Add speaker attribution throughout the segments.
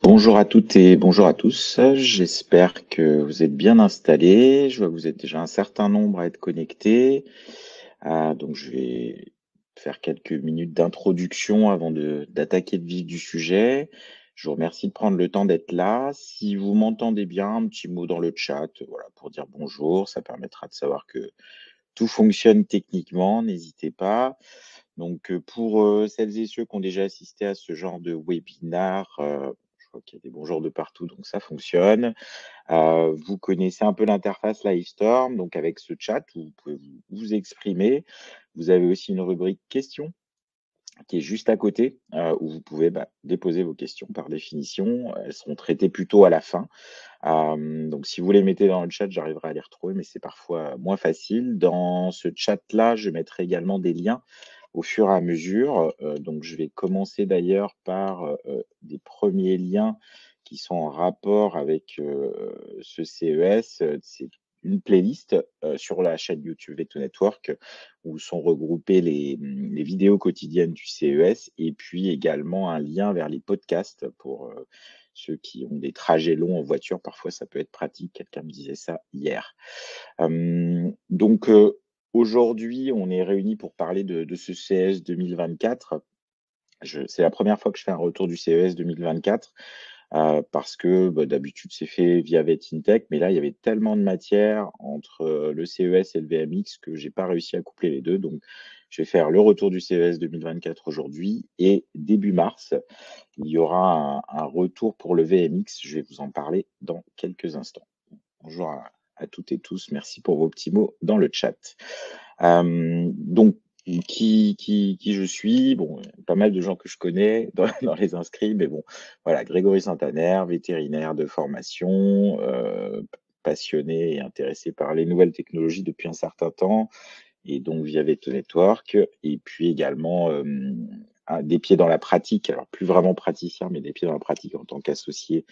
Speaker 1: Bonjour à toutes et bonjour à tous. J'espère que vous êtes bien installés. Je vois que vous êtes déjà un certain nombre à être connectés. Donc, je vais faire quelques minutes d'introduction avant d'attaquer le vif du sujet. Je vous remercie de prendre le temps d'être là. Si vous m'entendez bien, un petit mot dans le chat, voilà, pour dire bonjour. Ça permettra de savoir que tout fonctionne techniquement. N'hésitez pas. Donc, pour celles et ceux qui ont déjà assisté à ce genre de webinar, je vois qu'il y a des bonjours de partout, donc ça fonctionne. Vous connaissez un peu l'interface Livestorm, donc avec ce chat où vous pouvez vous exprimer. Vous avez aussi une rubrique questions qui est juste à côté, où vous pouvez déposer vos questions par définition. Elles seront traitées plutôt à la fin. Donc si vous les mettez dans le chat, j'arriverai à les retrouver, mais c'est parfois moins facile. Dans ce chat-là, je mettrai également des liens au fur et à mesure. Donc je vais commencer d'ailleurs par des premiers liens qui sont en rapport avec ce CES. C'est une playlist sur la chaîne YouTube Veto Network où sont regroupées les vidéos quotidiennes du CES et puis également un lien vers les podcasts pour ceux qui ont des trajets longs en voiture. Parfois, ça peut être pratique. Quelqu'un me disait ça hier. Donc, aujourd'hui, on est réunis pour parler de ce CES 2024. C'est la première fois que je fais un retour du CES 2024 parce que d'habitude, c'est fait via VetInTech, mais là, il y avait tellement de matière entre le CES et le VMX que j'ai pas réussi à coupler les deux. Donc, je vais faire le retour du CES 2024 aujourd'hui et début mars, il y aura un retour pour le VMX. Je vais vous en parler dans quelques instants. Bonjour à toutes et tous. Merci pour vos petits mots dans le chat. Donc, qui je suis? Bon, il y a pas mal de gens que je connais dans les inscrits, mais bon, voilà, Grégory Santaner, vétérinaire de formation, passionné et intéressé par les nouvelles technologies depuis un certain temps, et donc via Veto Network, et puis également des pieds dans la pratique, alors plus vraiment praticien, mais des pieds dans la pratique en tant qu'associé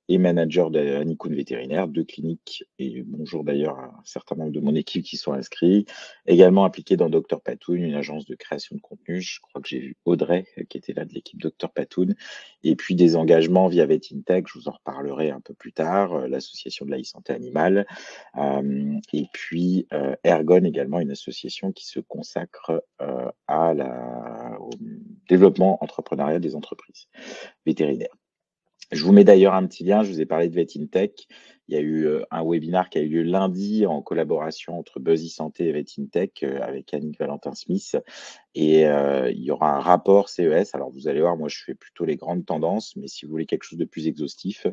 Speaker 1: et manager de Nikon Vétérinaire, 2 cliniques, et bonjour d'ailleurs à un certain nombre de mon équipe qui sont inscrits. Également impliqué dans Dr Patoun, une agence de création de contenu. Je crois que j'ai vu Audrey qui était là de l'équipe Dr Patoun. Et puis des engagements via VetInTech, je vous en reparlerai un peu plus tard, l'association de la e-santé animale. Et puis Ergon également, une association qui se consacre au développement entrepreneurial des entreprises vétérinaires. Je vous mets d'ailleurs un petit lien, je vous ai parlé de VetInTech. Il y a eu un webinar qui a eu lieu lundi en collaboration entre Buzzy Santé et VetInTech avec Annick Valentin-Smith. Et il y aura un rapport CES. Alors vous allez voir, moi je fais plutôt les grandes tendances, mais si vous voulez quelque chose de plus exhaustif,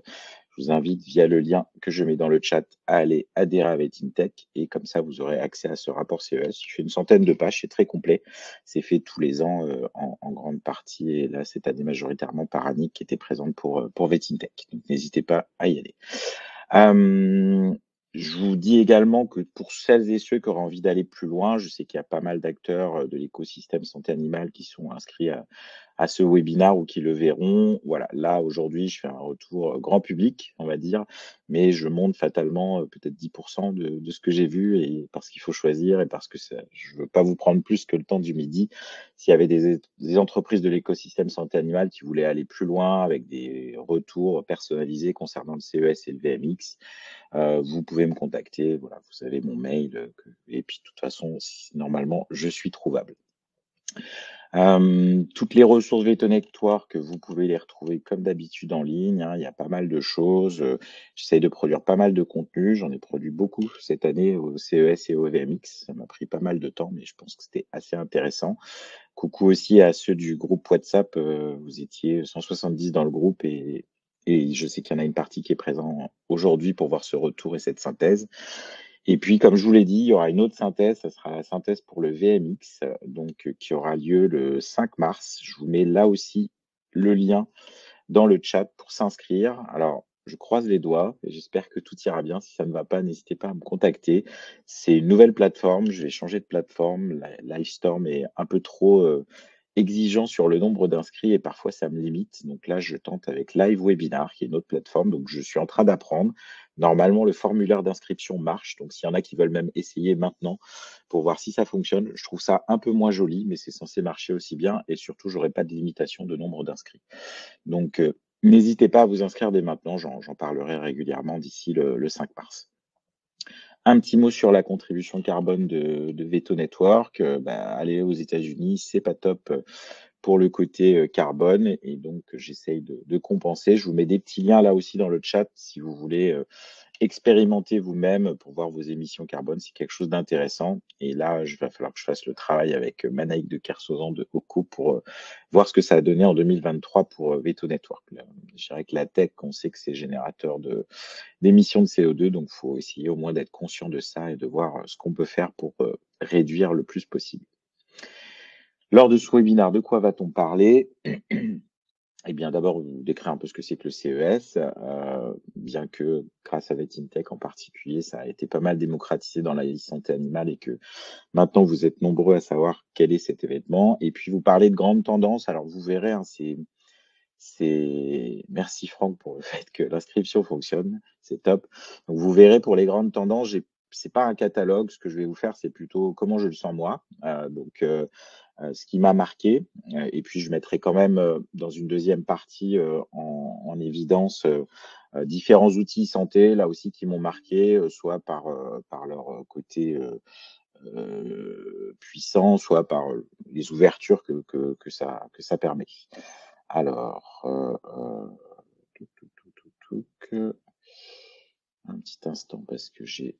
Speaker 1: je vous invite via le lien que je mets dans le chat à aller adhérer à VetInTech et comme ça vous aurez accès à ce rapport CES. Il fait une centaine de pages, c'est très complet. C'est fait tous les ans en grande partie et là cette année majoritairement par Annick qui était présente pour VetInTech. Donc n'hésitez pas à y aller. Je vous dis également que pour celles et ceux qui auraient envie d'aller plus loin, je sais qu'il y a pas mal d'acteurs de l'écosystème santé animale qui sont inscrits à ce webinar ou qui le verront. Voilà, là aujourd'hui, je fais un retour grand public, on va dire, mais je monte fatalement peut-être 10% de ce que j'ai vu et parce qu'il faut choisir et parce que je veux pas vous prendre plus que le temps du midi. S'il y avait des entreprises de l'écosystème santé animale qui voulaient aller plus loin avec des retours personnalisés concernant le CES et le VMX, vous pouvez me contacter. Voilà, vous avez mon mail et puis de toute façon, normalement, je suis trouvable. Toutes les ressources Vétonectoire que vous pouvez les retrouver comme d'habitude en ligne, hein. Il y a pas mal de choses. J'essaye de produire pas mal de contenu. J'en ai produit beaucoup cette année au CES et au VMX. Ça m'a pris pas mal de temps, mais je pense que c'était assez intéressant. Coucou aussi à ceux du groupe WhatsApp. Vous étiez 170 dans le groupe et je sais qu'il y en a une partie qui est présente aujourd'hui pour voir ce retour et cette synthèse. Et puis, comme je vous l'ai dit, il y aura une autre synthèse, ça sera la synthèse pour le VMX, donc qui aura lieu le 5 mars. Je vous mets là aussi le lien dans le chat pour s'inscrire. Alors, je croise les doigts et j'espère que tout ira bien. Si ça ne va pas, n'hésitez pas à me contacter. C'est une nouvelle plateforme, je vais changer de plateforme. Livestorm est un peu trop exigeant sur le nombre d'inscrits et parfois ça me limite. Donc là, je tente avec Live Webinar, qui est une autre plateforme. Donc je suis en train d'apprendre. Normalement, le formulaire d'inscription marche. Donc s'il y en a qui veulent même essayer maintenant pour voir si ça fonctionne, je trouve ça un peu moins joli, mais c'est censé marcher aussi bien. Et surtout, j'aurai pas de limitation de nombre d'inscrits. Donc N'hésitez pas à vous inscrire dès maintenant, j'en parlerai régulièrement d'ici le 5 mars. Un petit mot sur la contribution carbone de Veto Network, aller aux États-Unis, c'est pas top, pour le côté, carbone et donc j'essaye de compenser. Je vous mets des petits liens là aussi dans le chat si vous voulez, expérimenter vous-même pour voir vos émissions carbone, c'est quelque chose d'intéressant et là, je va falloir que je fasse le travail avec, Manaïk de Kersauzon de Hoco pour, voir ce que ça a donné en 2023 pour, Veto Network. Je dirais que la tech, on sait que c'est générateur d'émissions de CO2, donc il faut essayer au moins d'être conscient de ça et de voir, ce qu'on peut faire pour, réduire le plus possible. Lors de ce webinaire, de quoi va-t-on parler? Eh bien, d'abord, vous décrire un peu ce que c'est que le CES, bien que grâce à VetInTech en particulier, ça a été pas mal démocratisé dans la santé animale et que maintenant vous êtes nombreux à savoir quel est cet événement. Et puis vous parlez de grandes tendances. Alors vous verrez, hein, merci Franck pour le fait que l'inscription fonctionne, c'est top. Donc vous verrez pour les grandes tendances, c'est pas un catalogue, ce que je vais vous faire, c'est plutôt comment je le sens moi. Ce qui m'a marqué, et puis je mettrai quand même, dans une deuxième partie, en évidence, différents outils santé, là aussi qui m'ont marqué, soit par leur, côté, puissant, soit par, les ouvertures que ça permet. Alors, un petit instant parce que j'ai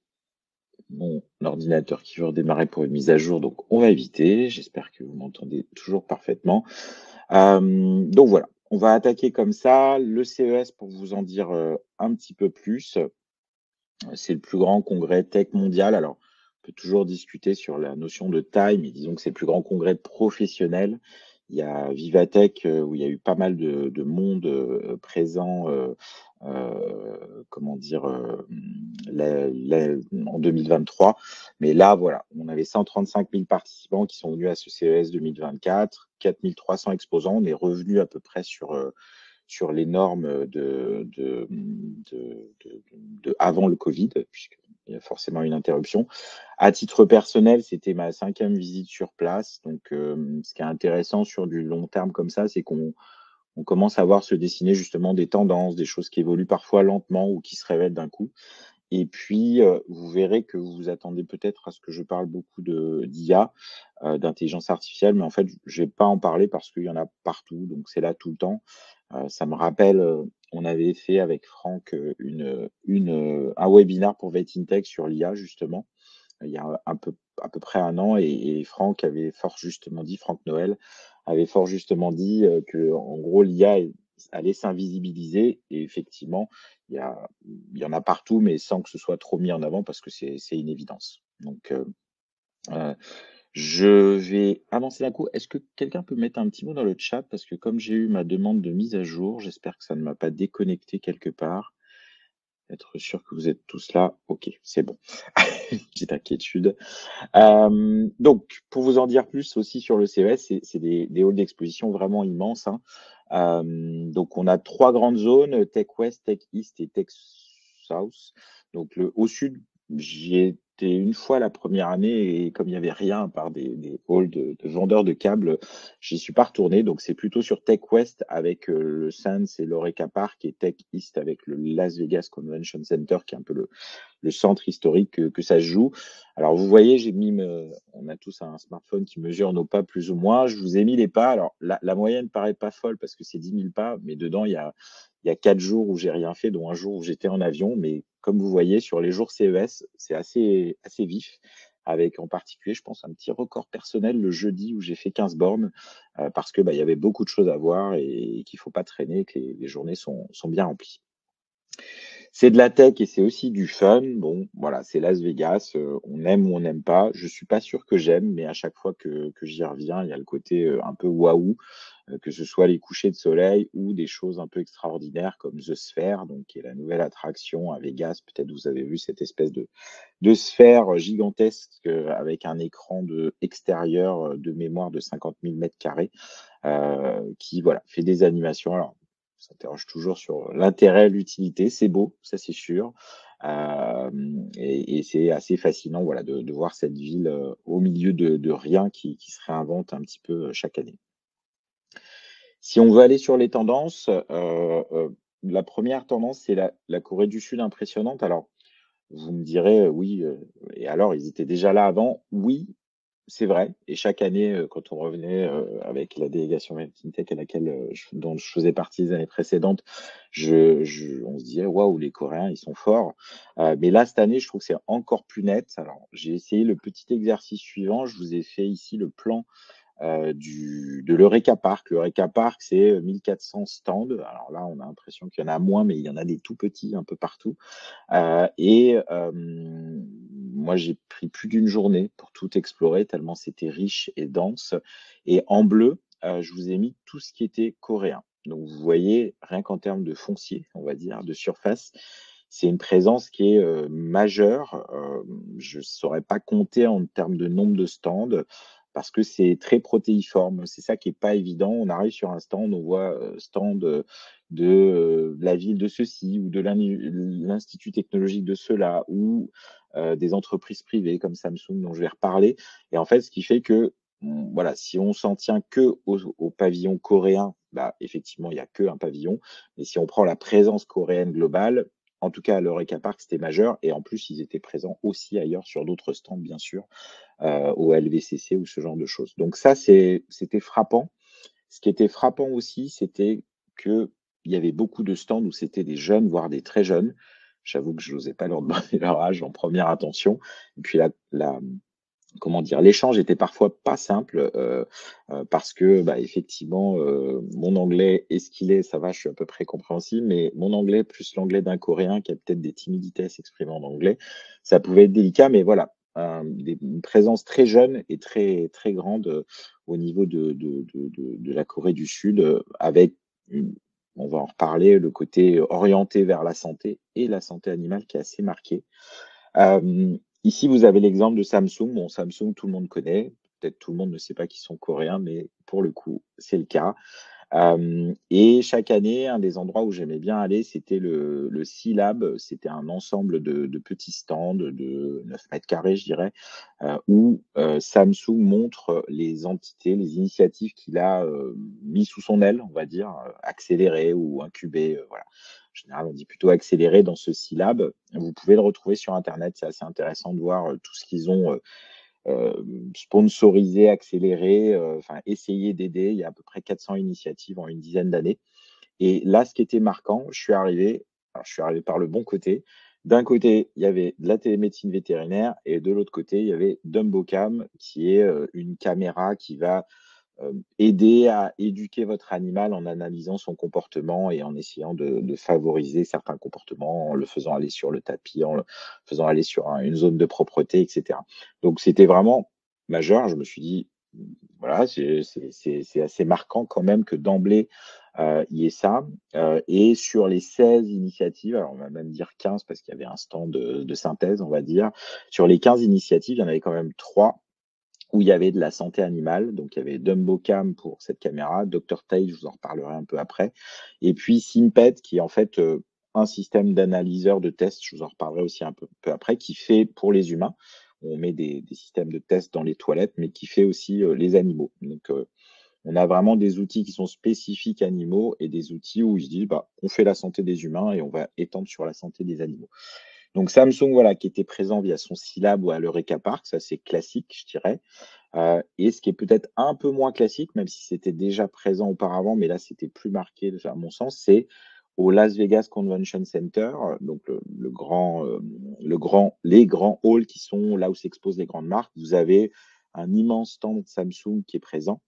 Speaker 1: mon ordinateur qui veut redémarrer pour une mise à jour, donc on va éviter. J'espère que vous m'entendez toujours parfaitement. Donc voilà, on va attaquer comme ça. Le CES, pour vous en dire, un petit peu plus, c'est le plus grand congrès tech mondial. Alors, on peut toujours discuter sur la notion de taille, mais disons que c'est le plus grand congrès de professionnels. Il y a Vivatech, où il y a eu pas mal de monde, présent, comment dire? En 2023. Mais là, voilà, on avait 135 000 participants qui sont venus à ce CES 2024, 4 300 exposants. On est revenu à peu près sur les normes de avant le Covid, puisqu'il y a forcément une interruption. À titre personnel, c'était ma 5e visite sur place. Donc, ce qui est intéressant sur du long terme comme ça, c'est qu'on commence à voir se dessiner justement des tendances, des choses qui évoluent parfois lentement ou qui se révèlent d'un coup. Et puis, vous verrez que vous vous attendez peut-être à ce que je parle beaucoup d'IA, d'intelligence artificielle, mais en fait, je vais pas en parler parce qu'il y en a partout, donc c'est là tout le temps. Ça me rappelle, on avait fait avec Franck, un webinaire pour VetInTech sur l'IA justement, il y a à peu près 1 an et Franck avait fort justement dit, Franck Noël, avait fort justement dit, qu'en gros l'IA allait s'invisibiliser et effectivement, il y a il y en a partout, mais sans que ce soit trop mis en avant parce que c'est une évidence. Donc, heu, je vais avancer d'un coup. Est-ce que quelqu'un peut mettre un petit mot dans le chat? Parce que comme j'ai eu ma demande de mise à jour, j'espère que ça ne m'a pas déconnecté quelque part. Être sûr que vous êtes tous là. OK, c'est bon. Petite inquiétude. Donc pour vous en dire plus aussi sur le CES, c'est des halls d'exposition vraiment immenses, hein. Donc on a 3 grandes zones, Tech West, Tech East et Tech South. Donc au sud, j'y étais une fois la première année et comme il y avait rien à part des halls de vendeurs de câbles, j'y suis pas retourné. Donc c'est plutôt sur Tech West avec, le Sands et l'Oreca Park et Tech East avec le Las Vegas Convention Center qui est un peu le centre historique que ça se joue. Alors vous voyez, on a tous un smartphone qui mesure nos pas plus ou moins. Je vous ai mis les pas. Alors la moyenne paraît pas folle parce que c'est 10 000 pas, mais dedans il y a 4 jours où j'ai rien fait, dont un jour où j'étais en avion. Mais comme vous voyez, sur les jours CES, c'est assez vif. Avec en particulier, je pense, un petit record personnel le jeudi où j'ai fait 15 bornes parce que il y avait beaucoup de choses à voir et qu'il faut pas traîner, que les journées sont bien remplies. C'est de la tech et c'est aussi du fun. Bon, voilà, c'est Las Vegas, on aime ou on n'aime pas. Je suis pas sûr que j'aime, mais à chaque fois que j'y reviens, il y a le côté, un peu waouh, que ce soit les couchers de soleil ou des choses un peu extraordinaires comme The Sphere, donc qui est la nouvelle attraction à Vegas. Peut-être vous avez vu cette espèce de sphère gigantesque, avec un écran extérieur, de mémoire de 50 000 m², qui voilà, fait des animations. Alors, on s'interroge toujours sur l'intérêt, l'utilité. C'est beau, ça c'est sûr. Et c'est assez fascinant voilà, de voir cette ville au milieu de rien qui se réinvente un petit peu chaque année. Si on veut aller sur les tendances, la première tendance, c'est la Corée du Sud impressionnante. Alors, vous me direz: «Oui, et alors ils étaient déjà là avant?» Oui, c'est vrai, et chaque année, quand on revenait, avec la délégation Tech à laquelle, dont je faisais partie les années précédentes, on se disait: «Waouh, les Coréens, ils sont forts». Mais là, cette année, je trouve que c'est encore plus net. Alors, j'ai essayé le petit exercice suivant. Je vous ai fait ici le plan de l'Eureka Park. L'Eureka Park, c'est 1400 stands. Alors là, on a l'impression qu'il y en a moins, mais il y en a des tout petits un peu partout. Moi, j'ai pris plus d'une journée pour tout explorer, tellement c'était riche et dense. Et en bleu, je vous ai mis tout ce qui était coréen. Donc vous voyez, rien qu'en termes de foncier, on va dire, de surface, c'est une présence qui est, majeure. Je ne saurais pas compter en termes de nombre de stands, parce que c'est très protéiforme. C'est ça qui est pas évident. On arrive sur un stand, on voit, stand, de la ville de ceci ou de l'institut technologique de cela, ou des entreprises privées comme Samsung dont je vais reparler. Et en fait, ce qui fait que, voilà, si on s'en tient que au pavillon coréen, bah, effectivement, il y a qu'un pavillon. Mais si on prend la présence coréenne globale, en tout cas à l'Eureka Park, c'était majeur, et en plus, ils étaient présents aussi ailleurs sur d'autres stands, bien sûr, au LVCC ou ce genre de choses. Donc ça, c'était frappant. Ce qui était frappant aussi, c'était qu'il y avait beaucoup de stands où c'était des jeunes, voire des très jeunes. J'avoue que je n'osais pas leur demander leur âge en première intention. Et puis comment dire? L'échange était parfois pas simple, parce que, bah, effectivement, mon anglais est ce qu'il est, ça va, je suis à peu près compréhensible, mais mon anglais plus l'anglais d'un Coréen qui a peut-être des timidités à s'exprimer en anglais, ça pouvait être délicat. Mais voilà, une présence très jeune et très très grande, au niveau de la Corée du Sud, avec une on va en reparler, le côté orienté vers la santé et la santé animale qui est assez marqué. Ici, vous avez l'exemple de Samsung. Bon, Samsung, tout le monde connaît. Peut-être tout le monde ne sait pas qu'ils sont coréens, mais pour le coup, c'est le cas. Et chaque année, un des endroits où j'aimais bien aller, c'était le C-Lab. C'était un ensemble de petits stands de 9 mètres carrés, je dirais, où, Samsung montre les entités, les initiatives qu'il a, mis sous son aile, on va dire, accélérées ou incubées, voilà. En général, on dit plutôt accéléré dans ce C-Lab. Vous pouvez le retrouver sur internet, c'est assez intéressant de voir, tout ce qu'ils ont, sponsorisé, accéléré, enfin essayé d'aider. Il y a à peu près 400 initiatives en une dizaine d'années. Et là, ce qui était marquant, je suis arrivé par le bon côté. D'un côté, il y avait de la télémédecine vétérinaire, et de l'autre côté, il y avait Dumbocam, qui est, une caméra qui va aider à éduquer votre animal en analysant son comportement et en essayant de favoriser certains comportements, en le faisant aller sur le tapis, en le faisant aller sur une zone de propreté, et cetera. Donc c'était vraiment majeur. Je me suis dit: «Voilà, c'est assez marquant quand même que d'emblée, il y ait ça». Et sur les 16 initiatives, alors on va même dire 15 parce qu'il y avait un stand de synthèse, on va dire. Sur les 15 initiatives, il y en avait quand même 3 où il y avait de la santé animale. Donc il y avait Dumbocam pour cette caméra, Dr Tail, je vous en reparlerai un peu après, et puis Simpet qui est en fait, un système d'analyseur de tests, je vous en reparlerai aussi un peu après, qui fait pour les humains. On met des systèmes de tests dans les toilettes, mais qui fait aussi, les animaux. Donc on a vraiment des outils qui sont spécifiques animaux et des outils où ils se disent: «Bah, on fait la santé des humains et on va étendre sur la santé des animaux». Donc Samsung, voilà, qui était présent via son Scilab ou à l'Eureka Park, ça c'est classique, je dirais. Et ce qui est peut-être un peu moins classique, même si c'était déjà présent auparavant, mais là c'était plus marqué à mon sens, c'est au Las Vegas Convention Center, donc les grands halls qui sont là où s'exposent les grandes marques. Vous avez un immense stand Samsung qui est présent,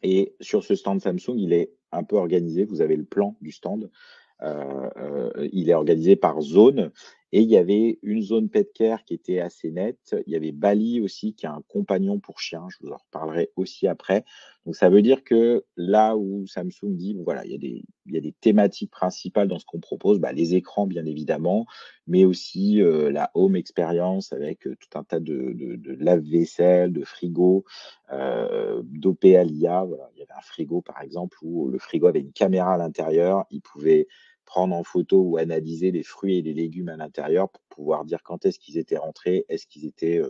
Speaker 1: et sur ce stand Samsung, il est un peu organisé. Vous avez le plan du stand. Il est organisé par zone, et il y avait une zone pet care qui était assez nette. Il y avait Bali aussi, qui a un compagnon pour chien, je vous en reparlerai aussi après. Donc ça veut dire que là où Samsung dit: «Bon voilà, il y a des thématiques principales dans ce qu'on propose», bah, les écrans bien évidemment, mais aussi, la home experience avec, tout un tas de lave-vaisselle, de frigo, dopés à l'IA. Voilà, il y avait un frigo par exemple où le frigo avait une caméra à l'intérieur. Il pouvait prendre en photo ou analyser les fruits et les légumes à l'intérieur pour pouvoir dire quand est-ce qu'ils étaient rentrés, est-ce qu'ils étaient,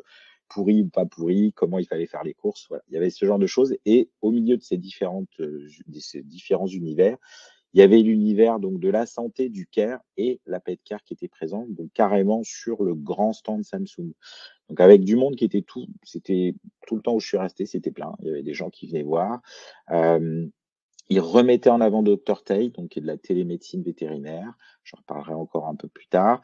Speaker 1: pourri ou pas pourri, comment il fallait faire les courses, voilà. Il y avait ce genre de choses et au milieu de ces différents univers, il y avait l'univers donc de la santé, du care et la pet care qui était présente, donc carrément sur le grand stand Samsung. Donc avec du monde qui était c'était tout le temps où je suis resté, c'était plein. Il y avait des gens qui venaient voir. Hem, Ils remettaient en avant Dr Tay, donc qui est de la télémédecine vétérinaire. J'en reparlerai encore un peu plus tard.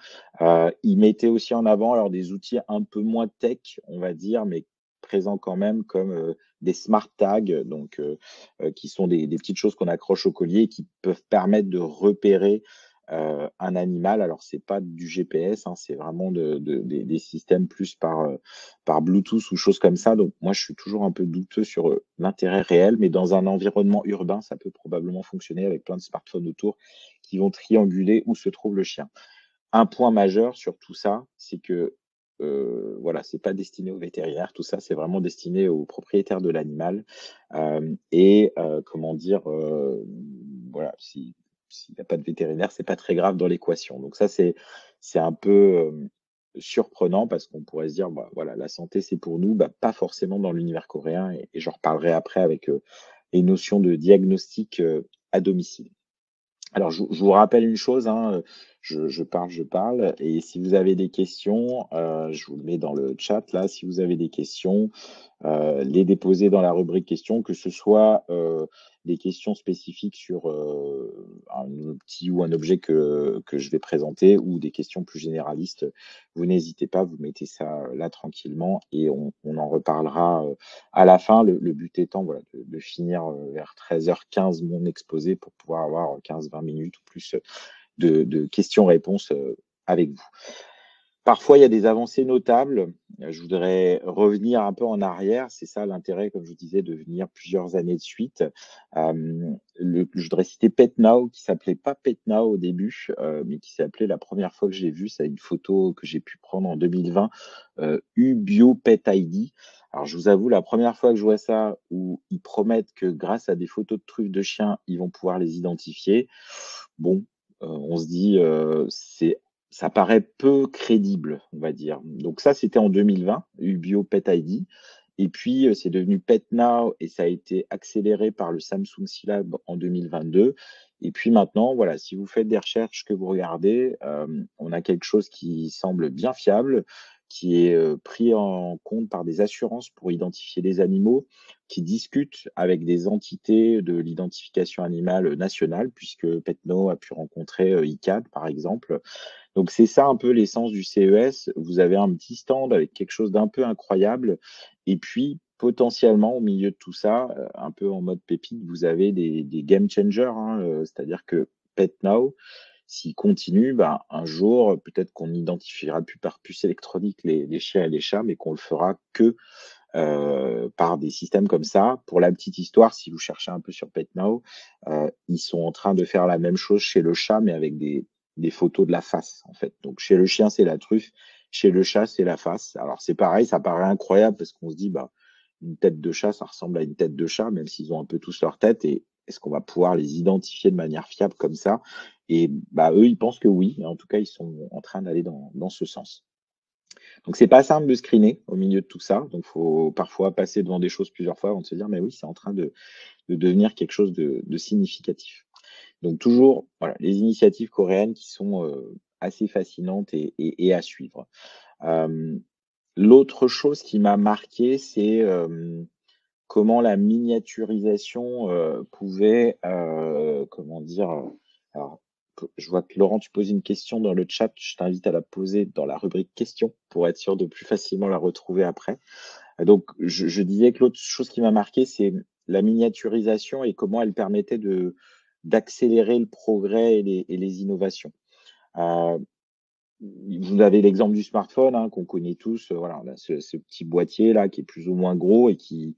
Speaker 1: Ils mettaient aussi en avant alors des outils un peu moins tech, on va dire, mais présents quand même comme, des smart tags, donc qui sont des petites choses qu'on accroche au collier et qui peuvent permettre de repérer, un animal. Alors c'est pas du GPS, hein, c'est vraiment des systèmes plus par Bluetooth ou choses comme ça. Donc moi, je suis toujours un peu douteux sur, l'intérêt réel, mais dans un environnement urbain, ça peut probablement fonctionner avec plein de smartphones autour qui vont trianguler où se trouve le chien. Un point majeur sur tout ça, c'est que, voilà, c'est pas destiné aux vétérinaires, tout ça, c'est vraiment destiné aux propriétaires de l'animal, hem et comment dire? Voilà, s'il y a pas de vétérinaire, c'est pas très grave dans l'équation. Donc ça, c'est un peu, surprenant parce qu'on pourrait se dire: «Bah, voilà, la santé, c'est pour nous». Bah, pas forcément dans l'univers coréen et j'en reparlerai après avec, les notions de diagnostic, à domicile. Alors je vous rappelle une chose, hein, je parle et si vous avez des questions, je vous le mets dans le chat là, si vous avez des questions, les déposer dans la rubrique questions, que ce soit, des questions spécifiques sur, un outil ou un objet que je vais présenter ou des questions plus généralistes. Vous n'hésitez pas, vous mettez ça, là tranquillement et on en reparlera, à la fin. Le but étant, voilà, de finir, vers 13h15 mon exposé pour pouvoir avoir 15-20 minutes ou plus, de questions-réponses, avec vous. Parfois, il y a des avancées notables. Je voudrais revenir un peu en arrière. C'est ça l'intérêt, comme je vous disais, de venir plusieurs années de suite. Je voudrais citer PetNow, qui s'appelait pas PetNow au début, mais qui s'appelait la première fois que j'ai vu, c'est une photo que j'ai pu prendre en 2020, Ubio Pet ID. Alors je vous avoue, la première fois que je vois ça, où ils promettent que grâce à des photos de truffes de chiens, ils vont pouvoir les identifier, bon, on se dit, c'est ça paraît peu crédible, on va dire. Donc ça, c'était en 2020, Ubio Pet ID et puis, c'est devenu PetNow et ça a été accéléré par le Samsung Scilab en 2022 et puis maintenant, voilà, si vous faites des recherches, que vous regardez, on a quelque chose qui semble bien fiable, qui est, pris en compte par des assurances pour identifier les animaux, qui discutent avec des entités de l'identification animale nationale, puisque PetNow a pu rencontrer, ICAD, par exemple. Donc c'est ça un peu l'essence du CES. Vous avez un petit stand avec quelque chose d'un peu incroyable et puis potentiellement au milieu de tout ça, un peu en mode pépite, vous avez des game changers, hein, c'est-à-dire que PetNow, s'il continue, ben, un jour, peut-être qu'on n'identifiera plus par puce électronique les chiens et les chats, mais qu'on le fera que, par des systèmes comme ça. Pour la petite histoire, si vous cherchez un peu sur PetNow, ils sont en train de faire la même chose chez le chat, mais avec des photos de la face, en fait. Donc chez le chien, c'est la truffe, chez le chat, c'est la face. Alors c'est pareil, ça paraît incroyable parce qu'on se dit, bah, une tête de chat, ça ressemble à une tête de chat, même s'ils ont un peu tous leur tête et est-ce qu'on va pouvoir les identifier de manière fiable comme ça? Et bah, eux, ils pensent que oui, en tout cas, ils sont en train d'aller dans ce sens. Donc c'est pas simple de screener au milieu de tout ça, donc faut parfois passer devant des choses plusieurs fois avant de se dire: «Mais oui, c'est en train de devenir quelque chose de significatif». Donc toujours, voilà, les initiatives coréennes qui sont, assez fascinantes et à suivre. Hem, L'autre chose qui m'a marqué, c'est, comment la miniaturisation, pouvait, comment dire? Alors, je vois que Laurent, tu poses une question dans le chat, je t'invite à la poser dans la rubrique questions pour être sûr de plus facilement la retrouver après. Donc je disais que l'autre chose qui m'a marqué, c'est la miniaturisation et comment elle permettait d'accélérer le progrès et les innovations. Heu, Vous avez l'exemple du smartphone, hein, qu'on connaît tous, voilà, on a ce petit boîtier là qui est plus ou moins gros et qui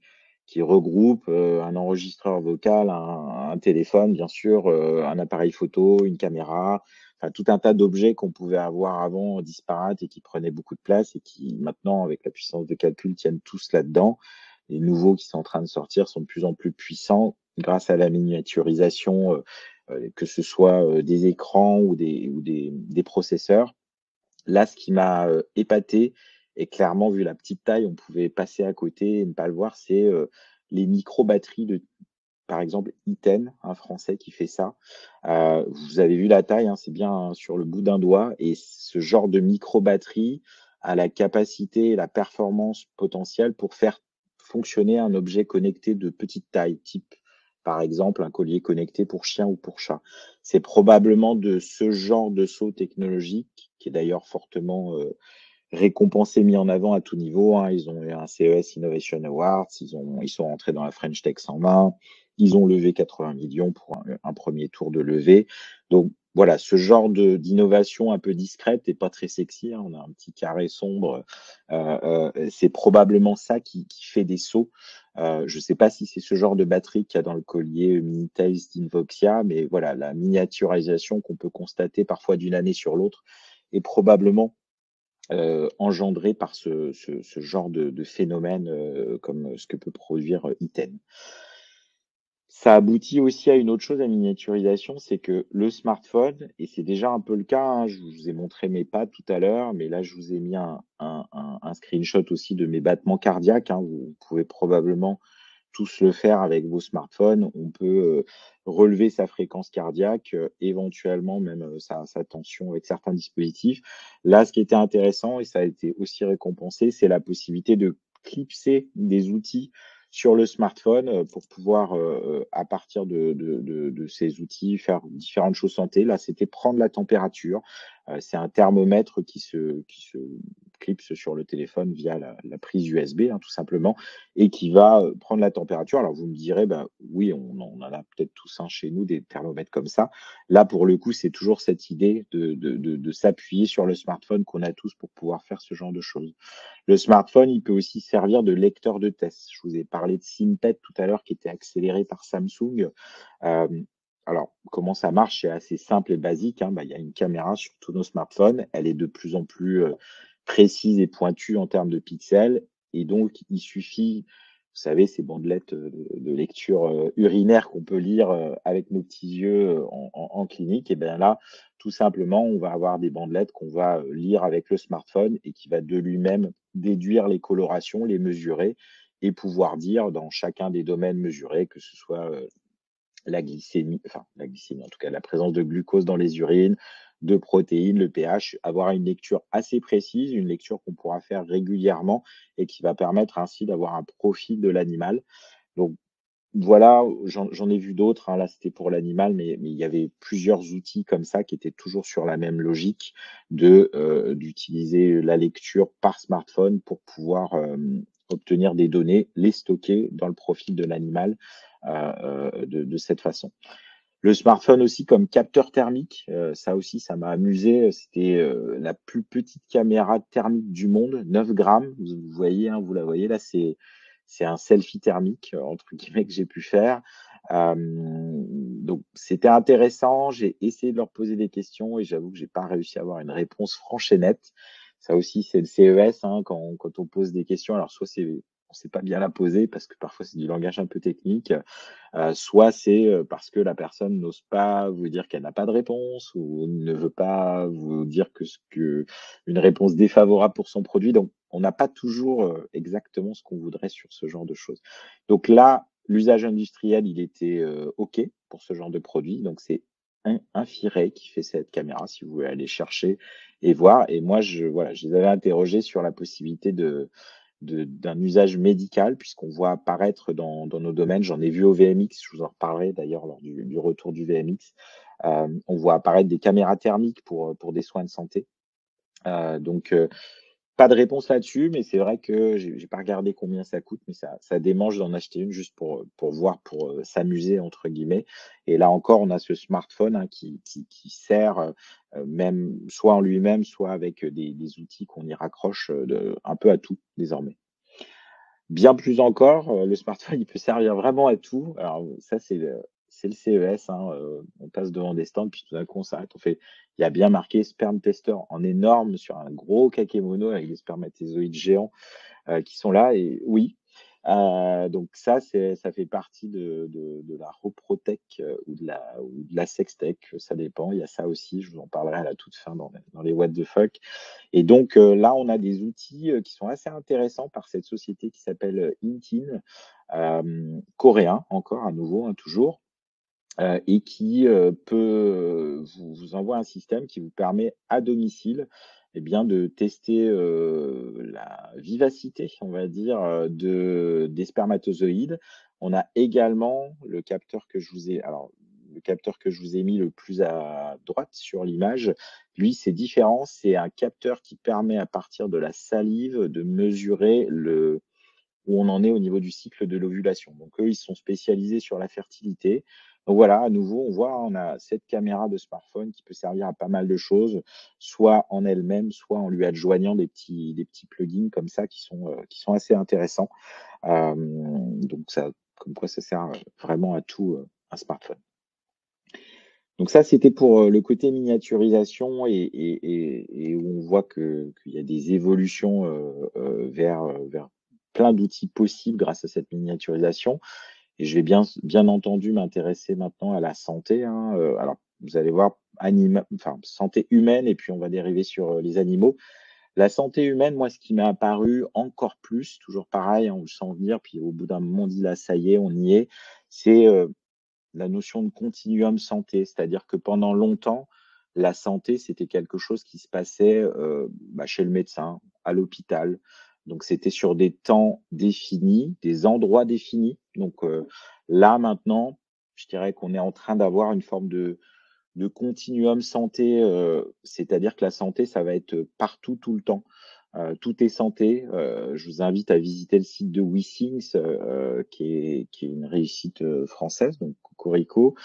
Speaker 1: regroupe, un enregistreur vocal, un téléphone bien sûr, un appareil photo, une caméra, enfin tout un tas d'objets qu'on pouvait avoir avant disparates et qui prenaient beaucoup de place et qui maintenant avec la puissance de calcul tiennent tous là-dedans. Les nouveaux qui sont en train de sortir sont de plus en plus puissants grâce à la miniaturisation, que ce soit, des écrans ou des processeurs. Là, ce qui m'a, épaté et clairement, vu la petite taille, on pouvait passer à côté et ne pas le voir. C'est, les micro-batteries de par exemple, Iten, un Français qui fait ça. Vous avez vu la taille, hein, c'est bien sur le bout d'un doigt et ce genre de micro-batterie a la capacité et la performance potentielle pour faire fonctionner un objet connecté de petite taille, type, par exemple, un collier connecté pour chien ou pour chat. C'est probablement de ce genre de saut technologique, qui est d'ailleurs fortement, récompensés, mis en avant à tout niveau, hein. Ils ont eu un CES Innovation Awards, ils sont rentrés dans la French Tech 120, ils ont levé 80 millions pour un premier tour de levée. Donc voilà, ce genre d'innovation un peu discrète et pas très sexy, hein. On a un petit carré sombre, c'est probablement ça qui fait des sauts. Je ne sais pas si c'est ce genre de batterie qu'il y a dans le collier Mini Tales d'Invoxia, mais voilà, la miniaturisation qu'on peut constater parfois d'une année sur l'autre est probablement engendré par ce genre de phénomène, comme ce que peut produire, Iten. Ça aboutit aussi à une autre chose, la miniaturisation, c'est que le smartphone, et c'est déjà un peu le cas, hein, je vous ai montré mes pas tout à l'heure, mais là, je vous ai mis un screenshot aussi de mes battements cardiaques, hein. Vous pouvez probablement tous le faire avec vos smartphones. On peut, relever sa fréquence cardiaque, éventuellement même, sa tension avec certains dispositifs. Là, ce qui était intéressant et ça a été aussi récompensé, c'est la possibilité de clipser des outils sur le smartphone, pour pouvoir, à partir de ces outils, faire différentes choses santé. Là, c'était prendre la température. C'est un thermomètre qui se clipse sur le téléphone via la prise USB, hein, tout simplement, et qui va, prendre la température. Alors vous me direz, bah, oui, on en a peut-être tous un chez nous, des thermomètres comme ça. Là, pour le coup, c'est toujours cette idée de s'appuyer sur le smartphone qu'on a tous pour pouvoir faire ce genre de choses. Le smartphone, il peut aussi servir de lecteur de test. Je vous ai parlé de SimPet tout à l'heure qui était accéléré par Samsung. Alors, comment ça marche? C'est assez simple et basique, hein. Bah, il y a une caméra sur tous nos smartphones. Elle est de plus en plus, précise et pointue en termes de pixels et donc il suffit, vous savez, ces bandelettes, de lecture, urinaire qu'on peut lire, avec nos petits yeux, en clinique et bien là, tout simplement, on va avoir des bandelettes qu'on va, lire avec le smartphone et qui va de lui-même déduire les colorations, les mesurer et pouvoir dire dans chacun des domaines mesurés, que ce soit, la glycémie, en tout cas, la présence de glucose dans les urines, de protéines, le pH, avoir une lecture assez précise, une lecture qu'on pourra faire régulièrement et qui va permettre ainsi d'avoir un profil de l'animal. Donc voilà, j'en ai vu d'autres, hein. Là, c'était pour l'animal, mais il y avait plusieurs outils comme ça qui étaient toujours sur la même logique d'utiliser la lecture par smartphone pour pouvoir, obtenir des données, les stocker dans le profil de l'animal, de cette façon. Le smartphone aussi comme capteur thermique, ça aussi, ça m'a amusé. C'était, la plus petite caméra thermique du monde, 9 grammes. Vous voyez, hein, vous la voyez là, c'est un selfie thermique, entre guillemets, que j'ai pu faire. Donc c'était intéressant. J'ai essayé de leur poser des questions et j'avoue que j'ai pas réussi à avoir une réponse franche et nette. Ça aussi, c'est le CES, hein, quand on pose des questions, alors soit on sait pas bien la poser parce que parfois c'est du langage un peu technique, soit c'est, parce que la personne n'ose pas vous dire qu'elle n'a pas de réponse ou ne veut pas vous dire que une réponse défavorable pour son produit. Donc on n'a pas toujours, exactement ce qu'on voudrait sur ce genre de choses. Donc là, l'usage industriel, il était, OK pour ce genre de produit. Donc c'est Infirays qui fait cette caméra, si vous voulez aller chercher et voir. Et moi, voilà, je les avais interrogés sur la possibilité d'un usage médical, puisqu'on voit apparaître dans nos domaines, j'en ai vu au VMX, je vous en reparlerai d'ailleurs lors du retour du VMX, on voit apparaître des caméras thermiques pour des soins de santé. Donc pas de réponse là-dessus, mais c'est vrai que j'ai pas regardé combien ça coûte, mais ça démange d'en acheter une juste pour voir, pour, «s'amuser» entre guillemets et là encore, on a ce smartphone, hein, qui sert, même soit en lui-même, soit avec, des outils qu'on y raccroche, un peu à tout désormais. Bien plus encore, le smartphone, il peut servir vraiment à tout. Alors ça, c'est le CES, hein, on passe devant des stands, puis tout d'un coup, on s'arrête, on fait il y a bien marqué sperm tester en énorme sur un gros kakémono avec des spermatozoïdes géants, qui sont là et oui, Donc ça fait partie de la reprotech, ou de la sextech, ça dépend. Il y a ça aussi, je vous en parlerai à la toute fin dans les what the fuck. Et donc, là, on a des outils, qui sont assez intéressants par cette société qui s'appelle, Intin, coréen encore à nouveau, hein, toujours, et qui, vous envoie un système qui vous permet à domicile, eh bien, de tester, la vivacité, on va dire, des spermatozoïdes. On a également le capteur que je vous ai mis le plus à droite sur l'image, lui, c'est différent. C'est un capteur qui permet, à partir de la salive, de mesurer où on en est au niveau du cycle de l'ovulation. Donc eux, ils sont spécialisés sur la fertilité. Donc voilà, à nouveau, on voit, on a cette caméra de smartphone qui peut servir à pas mal de choses, soit en elle-même, soit en lui adjoignant des petits plugins comme ça qui sont assez intéressants. Donc ça, comme quoi ça sert vraiment à tout, un smartphone. Donc ça, c'était pour, le côté miniaturisation et où on voit qu'il y a des évolutions, vers plein d'outils possibles grâce à cette miniaturisation. Et je vais bien entendu m'intéresser maintenant à la santé, hein, alors vous allez voir enfin santé humaine et puis on va dériver sur, les animaux. La santé humaine, moi, ce qui m'est apparu encore plus, toujours pareil, hein, on le sent venir, puis au bout d'un moment on dit: «Là, ça y est, on y est», c'est, la notion de continuum santé. C'est-à-dire que pendant longtemps, la santé, c'était quelque chose qui se passait, chez le médecin, à l'hôpital. Donc c'était sur des temps définis, des endroits définis. Donc, là, maintenant, je dirais qu'on est en train d'avoir une forme de continuum santé, c'est-à-dire que la santé, ça va être partout, tout le temps. Tout est santé. Je vous invite à visiter le site de WeThings, qui est une réussite, française, donc cocorico,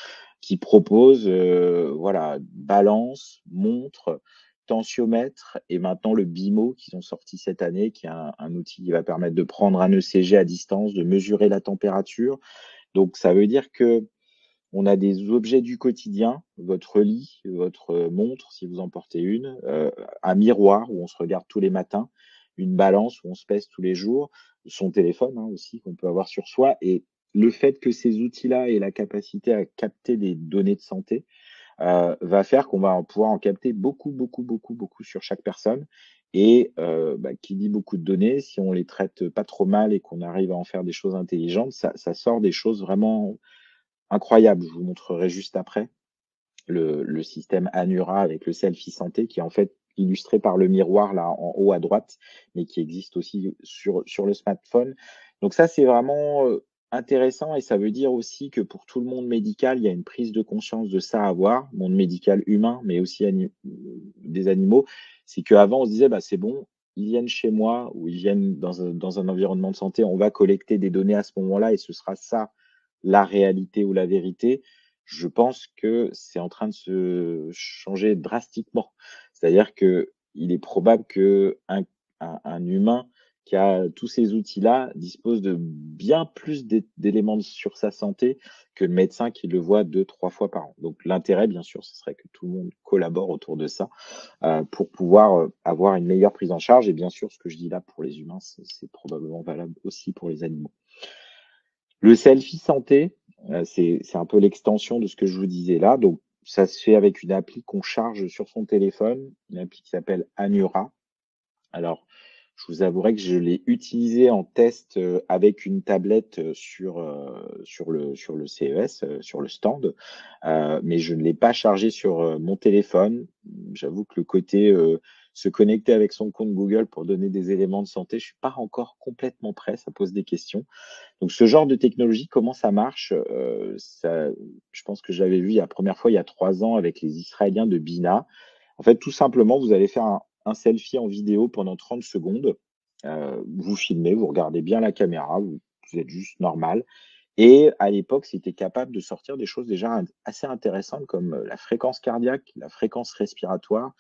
Speaker 1: qui propose, voilà, balance, montre, tensiomètre et maintenant le BIMO qu'ils ont sorti cette année, qui est un outil qui va permettre de prendre un ECG à distance, de mesurer la température. Donc ça veut dire que on a des objets du quotidien, votre lit, votre, montre si vous en portez une, un miroir où on se regarde tous les matins, une balance où on se pèse tous les jours, son téléphone, hein, aussi qu'on peut avoir sur soi et le fait que ces outils-là aient la capacité à capter des données de santé, va faire qu'on va pouvoir en capter beaucoup, beaucoup, beaucoup, beaucoup sur chaque personne et qui dit beaucoup de données, si on les traite pas trop mal et qu'on arrive à en faire des choses intelligentes, ça sort des choses vraiment incroyable, je vous montrerai juste après le système Anura avec le selfie santé qui est en fait illustré par le miroir là en haut à droite, mais qui existe aussi sur le smartphone. Donc ça, c'est vraiment, intéressant et ça veut dire aussi que pour tout le monde médical, il y a une prise de conscience de ça à avoir, monde médical humain, mais aussi des animaux. C'est qu'avant, on se disait: «Bah, c'est bon, ils viennent chez moi ou ils viennent dans un environnement de santé, on va collecter des données à ce moment-là et ce sera ça la réalité ou la vérité, je pense que c'est en train de se changer drastiquement. C'est-à-dire qu'il est probable qu'un humain qui a tous ces outils-là dispose de bien plus d'éléments sur sa santé que le médecin qui le voit 2, 3 fois par an. Donc l'intérêt, bien sûr, ce serait que tout le monde collabore autour de ça, pour pouvoir, avoir une meilleure prise en charge et bien sûr, ce que je dis là pour les humains, c'est probablement valable aussi pour les animaux. Le selfie santé, c'est un peu l'extension de ce que je vous disais là. Donc ça se fait avec une appli qu'on charge sur son téléphone, une appli qui s'appelle Anura. Alors, je vous avouerai que je l'ai utilisé en test, avec une tablette, sur le CES, sur le stand, mais je ne l'ai pas chargé sur, mon téléphone. J'avoue que le côté, se connecter avec son compte Google pour donner des éléments de santé, je suis pas encore complètement prêt, ça pose des questions. Donc ce genre de technologie, comment ça marche? Ça je pense que j'avais vu la première fois il y a 3 ans avec les Israéliens de Bina. En fait, tout simplement, vous allez faire un selfie en vidéo pendant 30 secondes. Vous filmez, vous regardez bien la caméra, vous êtes juste normal et à l'époque, c'était capable de sortir des choses déjà assez intéressantes comme, la fréquence cardiaque, la fréquence respiratoire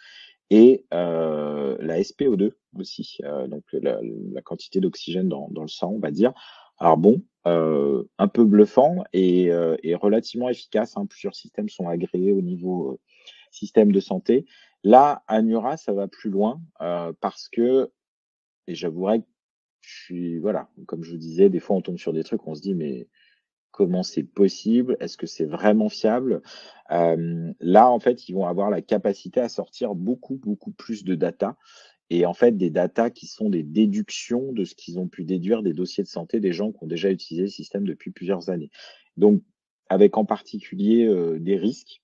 Speaker 1: et la SpO2 aussi, donc la quantité d'oxygène dans le sang, on va dire. Alors bon, un peu bluffant et relativement efficace, hein. Plusieurs systèmes sont agréés au niveau, système de santé. Là, Anura, ça va plus loin, parce que et j'avouerai voilà, comme je vous disais, des fois on tombe sur des trucs, on se dit: «Mais comment c'est possible? Est-ce que c'est vraiment fiable?» Là, en fait, ils vont avoir la capacité à sortir beaucoup, beaucoup plus de data et en fait, des data qui sont des déductions de ce qu'ils ont pu déduire des dossiers de santé des gens qui ont déjà utilisé le système depuis plusieurs années. Donc avec en particulier, des risques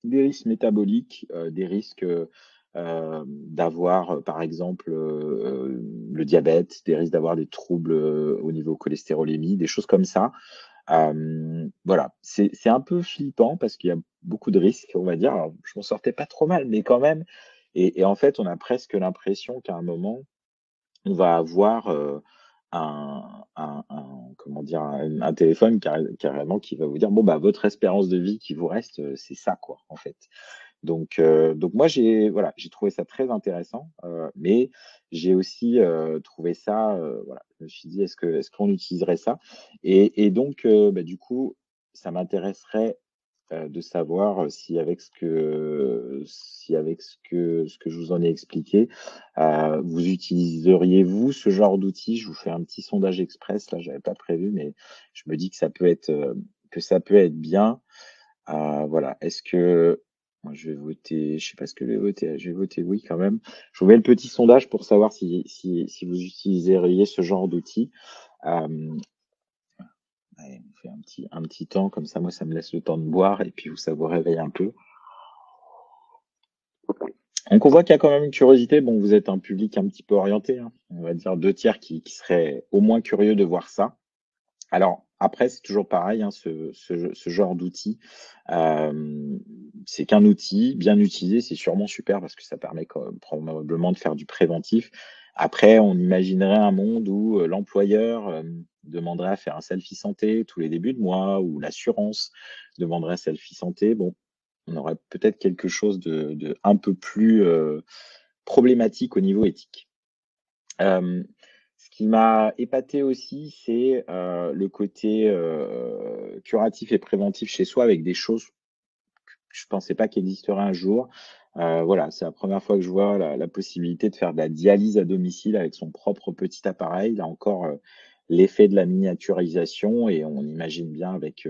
Speaker 1: métaboliques, des risques, d'avoir, par exemple, le diabète, des risques d'avoir des troubles, au niveau cholestérolémie, des choses comme ça. Voilà, c'est un peu flippant parce qu'il y a beaucoup de risques, on va dire. Alors, je m'en sortais pas trop mal, mais quand même et en fait, on a presque l'impression qu'à un moment, on va avoir, comment dire? Un téléphone carrément qui va vous dire: «Bon, bah, votre espérance de vie qui vous reste, c'est ça, quoi», en fait. Donc moi j'ai trouvé ça très intéressant, mais j'ai aussi, trouvé ça, voilà, je me suis dit: «Est-ce qu'on utiliserait ça?» Et donc bah, du coup, ça m'intéresserait, de savoir, si avec ce que je vous en ai expliqué, vous utiliseriez vous ce genre d'outil? Je vous fais un petit sondage express là, j'avais pas prévu, mais je me dis que ça peut être bien. Voilà. Est-ce que moi je vais voter, je sais pas ce que je vais voter, je vais voter oui quand même. Je vous mets le petit sondage pour savoir si vous utiliseriez ce genre d'outil. Hem, allez, on fait un petit temps comme ça, moi ça me laisse le temps de boire et puis ça vous réveille un peu. Donc on voit qu'il y a quand même une curiosité. Bon, vous êtes un public un petit peu orienté, hein. On va dire 2 tiers qui seraient au moins curieux de voir ça. Alors après, c'est toujours pareil, hein, ce genre d'outil, hem, c'est qu'un outil bien utilisé, c'est sûrement super parce que ça permet probablement de faire du préventif. Après, on imaginerait un monde où, l'employeur, demanderait à faire un selfie santé tous les débuts de mois ou l'assurance demanderait selfie santé. Bon, on aurait peut-être quelque chose de un peu plus, problématique au niveau éthique. Hem, Ce qui m'a épaté aussi, c'est, le côté, curatif et préventif chez soi avec des choses que je pensais pas qu'elles existeraient un jour. Voilà, c'est la première fois que je vois la possibilité de faire de la dialyse à domicile avec son propre petit appareil. Là encore, l'effet de la miniaturisation et on imagine bien avec,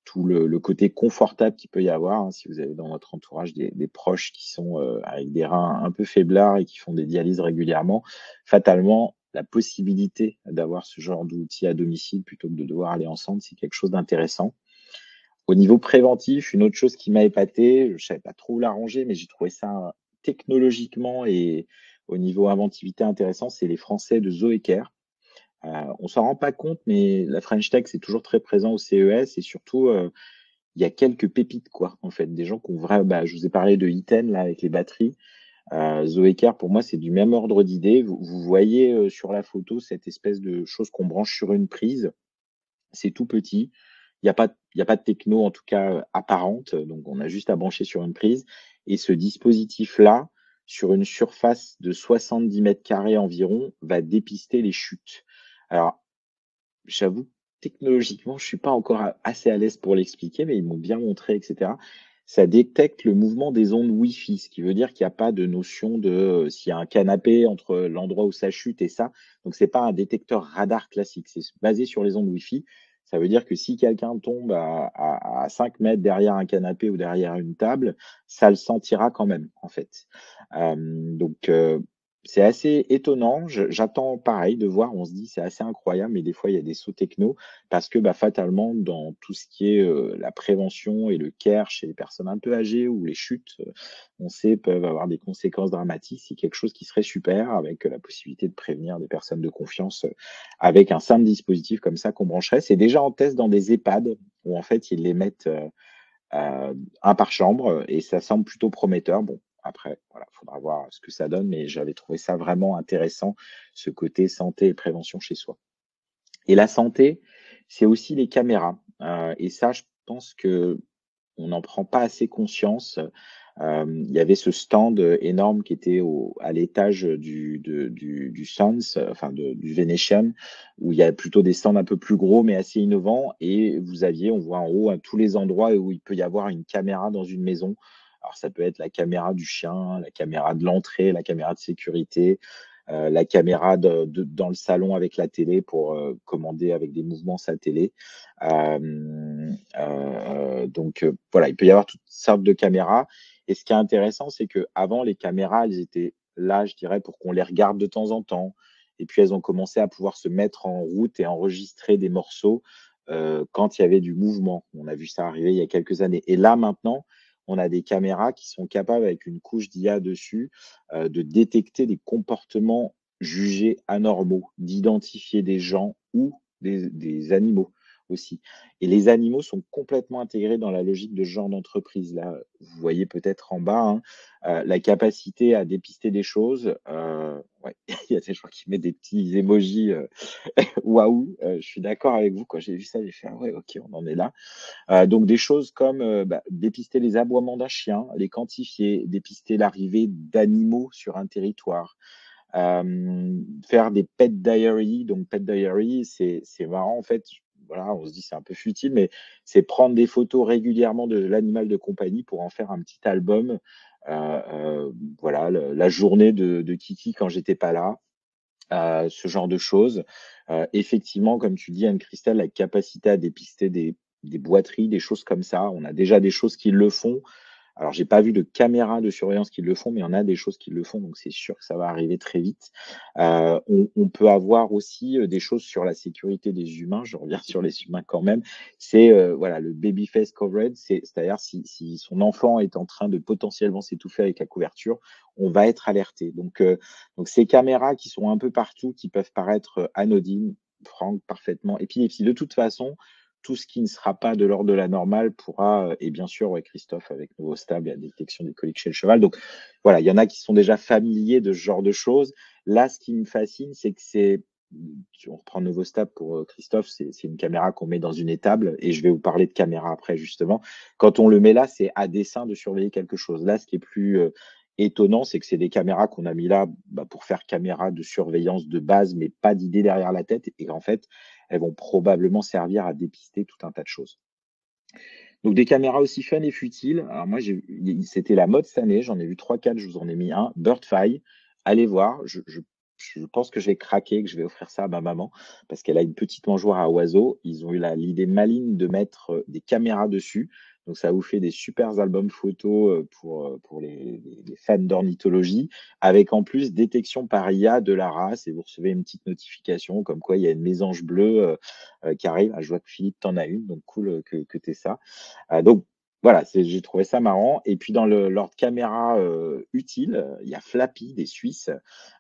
Speaker 1: tout le côté confortable qu'il peut y avoir, hein, si vous avez dans votre entourage des proches qui sont, avec des reins un peu faiblards et qui font des dialyses régulièrement, fatalement, la possibilité d'avoir ce genre d'outil à domicile plutôt que de devoir aller ensemble, c'est quelque chose d'intéressant. Au niveau préventif, une autre chose qui m'a épaté, je savais pas trop où la ranger, mais j'ai trouvé ça technologiquement et au niveau inventivité intéressant, c'est les Français de Zoëkère. On s'en rend pas compte, mais la French Tech, c'est toujours très présent au CES et surtout, il y a quelques pépites quoi, en fait, des gens qui ont bah, je vous ai parlé de Iten là avec les batteries. Zoécar pour moi, c'est du même ordre d'idée. Vous voyez, sur la photo cette espèce de chose qu'on branche sur une prise. C'est tout petit. Il y a pas de techno en tout cas, apparente, donc on a juste à brancher sur une prise et ce dispositif-là, sur une surface de 70 mètres carrés environ, va dépister les chutes. Alors j'avoue, technologiquement, je suis pas encore assez à l'aise pour l'expliquer, mais ils m'ont bien montré et cetera. Ça détecte le mouvement des ondes Wi-Fi, ce qui veut dire qu'il y a pas de notion de, s'il y a un canapé entre l'endroit où ça chute et ça. Donc c'est pas un détecteur radar classique, c'est basé sur les ondes Wi-Fi. Ça veut dire que si quelqu'un tombe à 5 mètres derrière un canapé ou derrière une table, ça le sentira quand même, en fait. Donc c'est assez étonnant. J'attends pareil de voir, on se dit: «C'est assez incroyable», mais des fois il y a des sauts techno parce que, bah, fatalement dans tout ce qui est, la prévention et le care chez les personnes un peu âgées ou les chutes, on sait peuvent avoir des conséquences dramatiques. C'est quelque chose qui serait super avec, la possibilité de prévenir des personnes de confiance, avec un simple dispositif comme ça qu'on brancherait. C'est déjà en test dans des EHPAD où en fait ils les mettent, 1 par chambre, et ça semble plutôt prometteur. Bon, après, voilà, faudra voir ce que ça donne, mais j'avais trouvé ça vraiment intéressant, ce côté santé et prévention chez soi. Et la santé, c'est aussi les caméras, et ça, je pense qu'on n'en prend pas assez conscience. Il y avait ce stand, énorme qui était à l'étage du Sands, enfin du Venetian, où il y a plutôt des stands un peu plus gros, mais assez innovants et on voit en haut à tous les endroits où il peut y avoir une caméra dans une maison. Alors ça peut être la caméra du chien, la caméra de l'entrée, la caméra de sécurité, la caméra dans le salon avec la télé pour, commander avec des mouvements sa télé. Donc voilà, il peut y avoir toutes sortes de caméras et ce qui est intéressant, c'est qu'avant les caméras, elles étaient là, je dirais, pour qu'on les regarde de temps en temps et puis elles ont commencé à pouvoir se mettre en route et enregistrer des morceaux, quand il y avait du mouvement. On a vu ça arriver il y a quelques années et là, maintenant, on a des caméras qui sont capables, avec une couche d'IA dessus, de détecter des comportements jugés anormaux, d'identifier des gens ou des animaux aussi. Et les animaux sont complètement intégrés dans la logique de ce genre d'entreprise-là. Vous voyez peut-être en bas, hein, la capacité à dépister des choses, ouais, il y a des gens qui mettent des petits emojis, waouh, je suis d'accord avec vous. Quand j'ai vu ça, j'ai fait: «Ah ouais, OK, on en est là». Donc des choses comme, dépister les aboiements d'un chien, les quantifier, dépister l'arrivée d'animaux sur un territoire, faire des pet diary. Donc pet diary, c'est marrant en fait, voilà, on se dit: «C'est un peu futile», mais c'est prendre des photos régulièrement de l'animal de compagnie pour en faire un petit album. Voilà, le la journée de Kiki quand j'étais pas là, ce genre de choses. Effectivement, comme tu dis, Anne-Christelle, la capacité à dépister des boiteries, des choses comme ça. On a déjà des choses qui le font. Alors, j'ai pas vu de caméras de surveillance qui le font, mais il y en a des choses qui le font, donc c'est sûr que ça va arriver très vite. On peut avoir aussi, des choses sur la sécurité des humains. Je reviens sur les humains quand même. C'est, voilà, le baby face coverage, c'est-à-dire si son enfant est en train de potentiellement s'étouffer avec la couverture, on va être alerté. Donc ces caméras qui sont un peu partout, qui peuvent paraître, anodines, Franck, parfaitement épilepsie. De toute façon, tout ce qui ne sera pas de l'ordre de la normale pourra, et bien sûr, ouais, Christophe avec Novostab et la détection des coliques chez le cheval. Donc voilà, il y en a qui sont déjà familiers de ce genre de choses. Là, ce qui me fascine, c'est que on reprend Novostab pour, Christophe, c'est une caméra qu'on met dans une étable et je vais vous parler de caméra après justement. Quand on le met là, c'est à dessein de surveiller quelque chose. Là, ce qui est plus, étonnant, c'est que c'est des caméras qu'on a mis là, pour faire caméra de surveillance de base, mais pas d'idée derrière la tête et qu'en fait, elles vont probablement servir à dépister tout un tas de choses. Donc des caméras aussi fun et futiles. Alors moi, c'était la mode cette année, j'en ai vu trois quatre, je vous en ai mis un, Birdfy. Allez voir, je pense que je vais craquer, que je vais offrir ça à ma maman parce qu'elle a une petite mangeoire à oiseaux. Ils ont eu l'idée maligne de mettre, des caméras dessus. Donc ça vous fait des super albums photos, pour les fans d'ornithologie, avec en plus détection par IA de la race et vous recevez une petite notification comme quoi il y a une mésange bleue, qui arrive. Ah, je vois que Philippe, tu en as une, donc cool, que tu aies ça. Donc voilà, j'ai trouvé ça marrant et puis dans l'ordre caméra, utile, il y a Flappy des Suisses,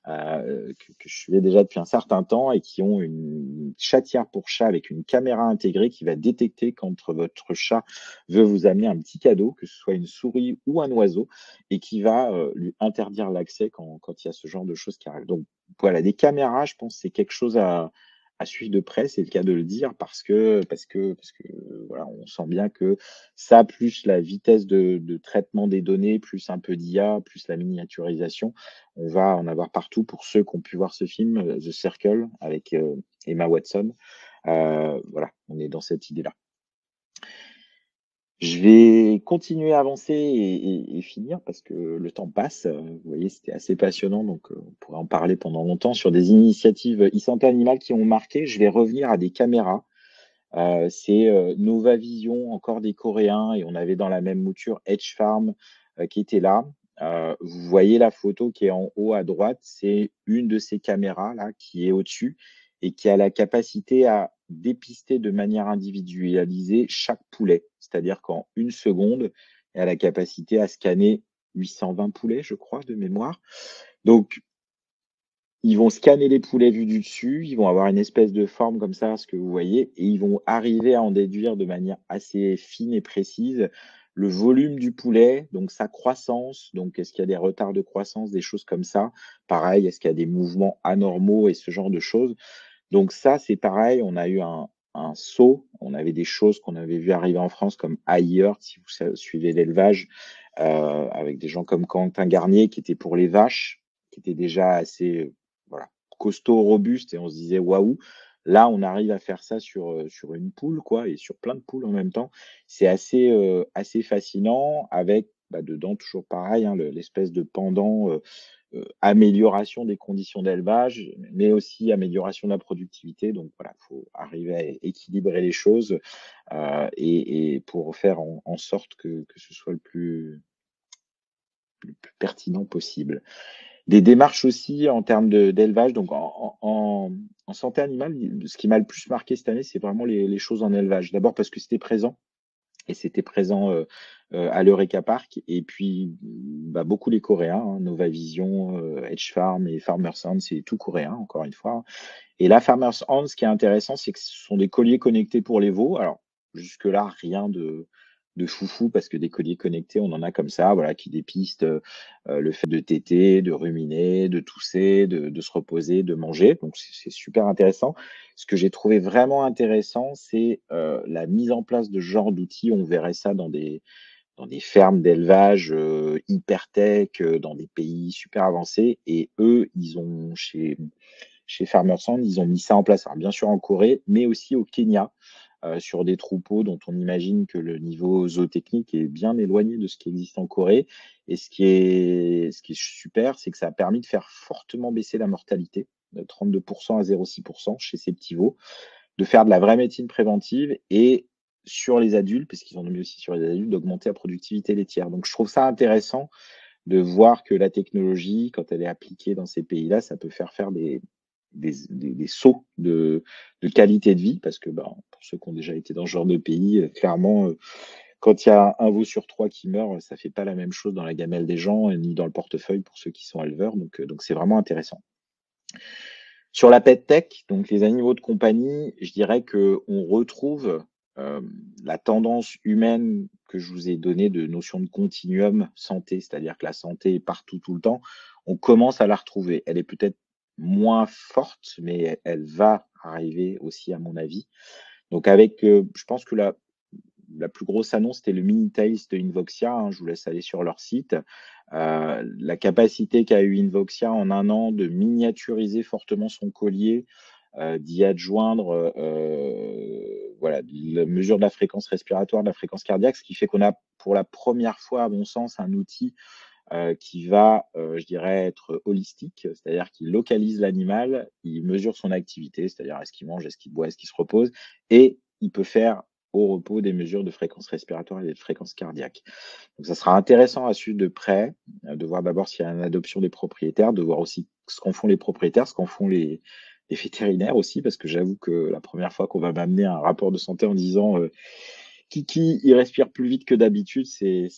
Speaker 1: que je suivais déjà depuis un certain temps et qui ont une chatière pour chat avec une caméra intégrée qui va détecter quand votre chat veut vous amener un petit cadeau, que ce soit une souris ou un oiseau et qui va, lui interdire l'accès quand il y a ce genre de choses qui arrivent. Donc voilà, des caméras, je pense, c'est quelque chose à suivre de près, c'est le cas de le dire parce que voilà, on sent bien que ça, plus la vitesse de traitement des données, plus un peu d'IA, plus la miniaturisation, on va en avoir partout. Pour ceux qui ont pu voir ce film, The Circle avec, Emma Watson, voilà, on est dans cette idée-là. Je vais continuer à avancer et finir parce que le temps passe. Vous voyez, c'était assez passionnant, donc on pourrait en parler pendant longtemps sur des initiatives e-santé animale qui ont marqué. Je vais revenir à des caméras. C'est, Nova Vision, encore des Coréens et on avait dans la même mouture Edge Farm, qui était là. Vous voyez la photo qui est en haut à droite, c'est une de ces caméras-là qui est au-dessus et qui a la capacité à dépister de manière individualisée chaque poulet. C'est-à-dire qu'en une seconde, elle a la capacité à scanner 820 poulets, je crois, de mémoire. Donc ils vont scanner les poulets vus du dessus, ils vont avoir une espèce de forme comme ça, ce que vous voyez, et ils vont arriver à en déduire de manière assez fine et précise le volume du poulet, donc sa croissance, donc est-ce qu'il y a des retards de croissance, des choses comme ça. Pareil, est-ce qu'il y a des mouvements anormaux et ce genre de choses. Donc ça, c'est pareil, on a eu un saut, on avait des choses qu'on avait vues arriver en France comme ailleurs, si vous suivez l'élevage, avec des gens comme Quentin Garnier qui était pour les vaches, qui était déjà assez, voilà, costaud, robuste et on se disait: «Waouh!» Là, on arrive à faire ça sur une poule quoi et sur plein de poules en même temps. C'est assez fascinant avec, dedans toujours pareil, hein, l'espèce de pendant, amélioration des conditions d'élevage, mais aussi amélioration de la productivité. Donc voilà, il faut arriver à équilibrer les choses, et pour faire en sorte que ce soit le plus pertinent possible. Des démarches aussi en termes d'élevage, donc en santé animale, ce qui m'a le plus marqué cette année, c'est vraiment les choses en élevage. D'abord parce que c'était présent et c'était présent, à l'Eureka Park et puis, bah, beaucoup les Coréens, hein, Novavision, Hedge Farm et Farmers Hand, c'est tout coréen encore une fois. Et là, Farmers Hand, ce qui est intéressant, c'est que ce sont des colliers connectés pour les veaux. Alors, jusque-là, rien de foufou, parce que des colliers connectés, on en a comme ça, voilà, qui dépistent le fait de téter, de ruminer, de tousser, de se reposer, de manger. Donc, c'est super intéressant. Ce que j'ai trouvé vraiment intéressant, c'est la mise en place de ce genre d'outils. On verrait ça dans des fermes d'élevage hyper tech, dans des pays super avancés. Et eux, ils ont chez Farmers Hand, ils ont mis ça en place. Alors bien sûr en Corée, mais aussi au Kenya, sur des troupeaux dont on imagine que le niveau zootechnique est bien éloigné de ce qui existe en Corée. Et ce qui est super, c'est que ça a permis de faire fortement baisser la mortalité, de 32 à 0,6 chez ces petits veaux, de faire de la vraie médecine préventive et sur les adultes, parce qu'ils en ont mis aussi sur les adultes, d'augmenter la productivité laitière. Donc je trouve ça intéressant de voir que la technologie, quand elle est appliquée dans ces pays-là, ça peut faire des sauts de qualité de vie parce que, ben, pour ceux qui ont déjà été dans ce genre de pays, clairement, quand il y a un veau sur 3 qui meurt, ça fait pas la même chose dans la gamelle des gens, ni dans le portefeuille pour ceux qui sont éleveurs, donc c'est vraiment intéressant. Sur la pet tech, donc les animaux de compagnie, je dirais qu'on retrouve, la tendance humaine que je vous ai donnée de notion de continuum santé, c'est-à-dire que la santé est partout tout le temps. On commence à la retrouver. Elle est peut-être moins forte, mais elle va arriver aussi à mon avis. Donc avec, je pense que la plus grosse annonce, c'était le mini Tails de Invoxia, hein, je vous laisse aller sur leur site. La capacité qu'a eu Invoxia en un an de miniaturiser fortement son collier, d'y adjoindre, voilà, la mesure de la fréquence respiratoire, de la fréquence cardiaque, ce qui fait qu'on a pour la première fois, à mon sens, un outil qui va, je dirais, être holistique, c'est-à-dire qu'il localise l'animal, il mesure son activité, c'est-à-dire est-ce qu'il mange, est-ce qu'il boit, est-ce qu'il se repose, et il peut faire au repos des mesures de fréquence respiratoire et de fréquence cardiaque. Donc ça sera intéressant à suivre de près, de voir d'abord s'il y a une adoption des propriétaires, de voir aussi ce qu'en font les propriétaires, ce qu'en font les vétérinaires aussi, parce que j'avoue que la première fois qu'on va m'amener un rapport de santé en disant Kiki, il respire plus vite que d'habitude, c'est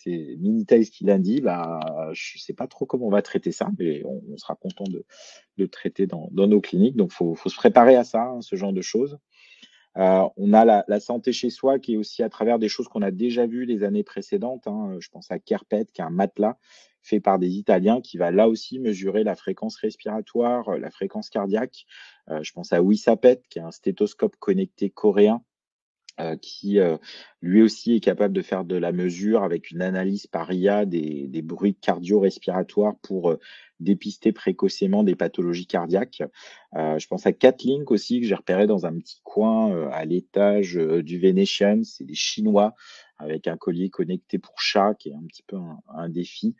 Speaker 1: Minitails qui l'a dit. Bah, je sais pas trop comment on va traiter ça, mais on sera content de traiter dans nos cliniques. Donc, faut se préparer à ça, hein, ce genre de choses. On a la santé chez soi qui est aussi à travers des choses qu'on a déjà vues les années précédentes, hein. Je pense à Carpet, qui est un matelas fait par des Italiens qui va là aussi mesurer la fréquence respiratoire, la fréquence cardiaque. Je pense à Wisapet, qui est un stéthoscope connecté coréen qui lui aussi est capable de faire de la mesure avec une analyse par IA des bruits cardio-respiratoires pour dépister précocement des pathologies cardiaques. Je pense à Catlink aussi, que j'ai repéré dans un petit coin à l'étage du Venetian. C'est des Chinois avec un collier connecté pour chat, qui est un petit peu un défi.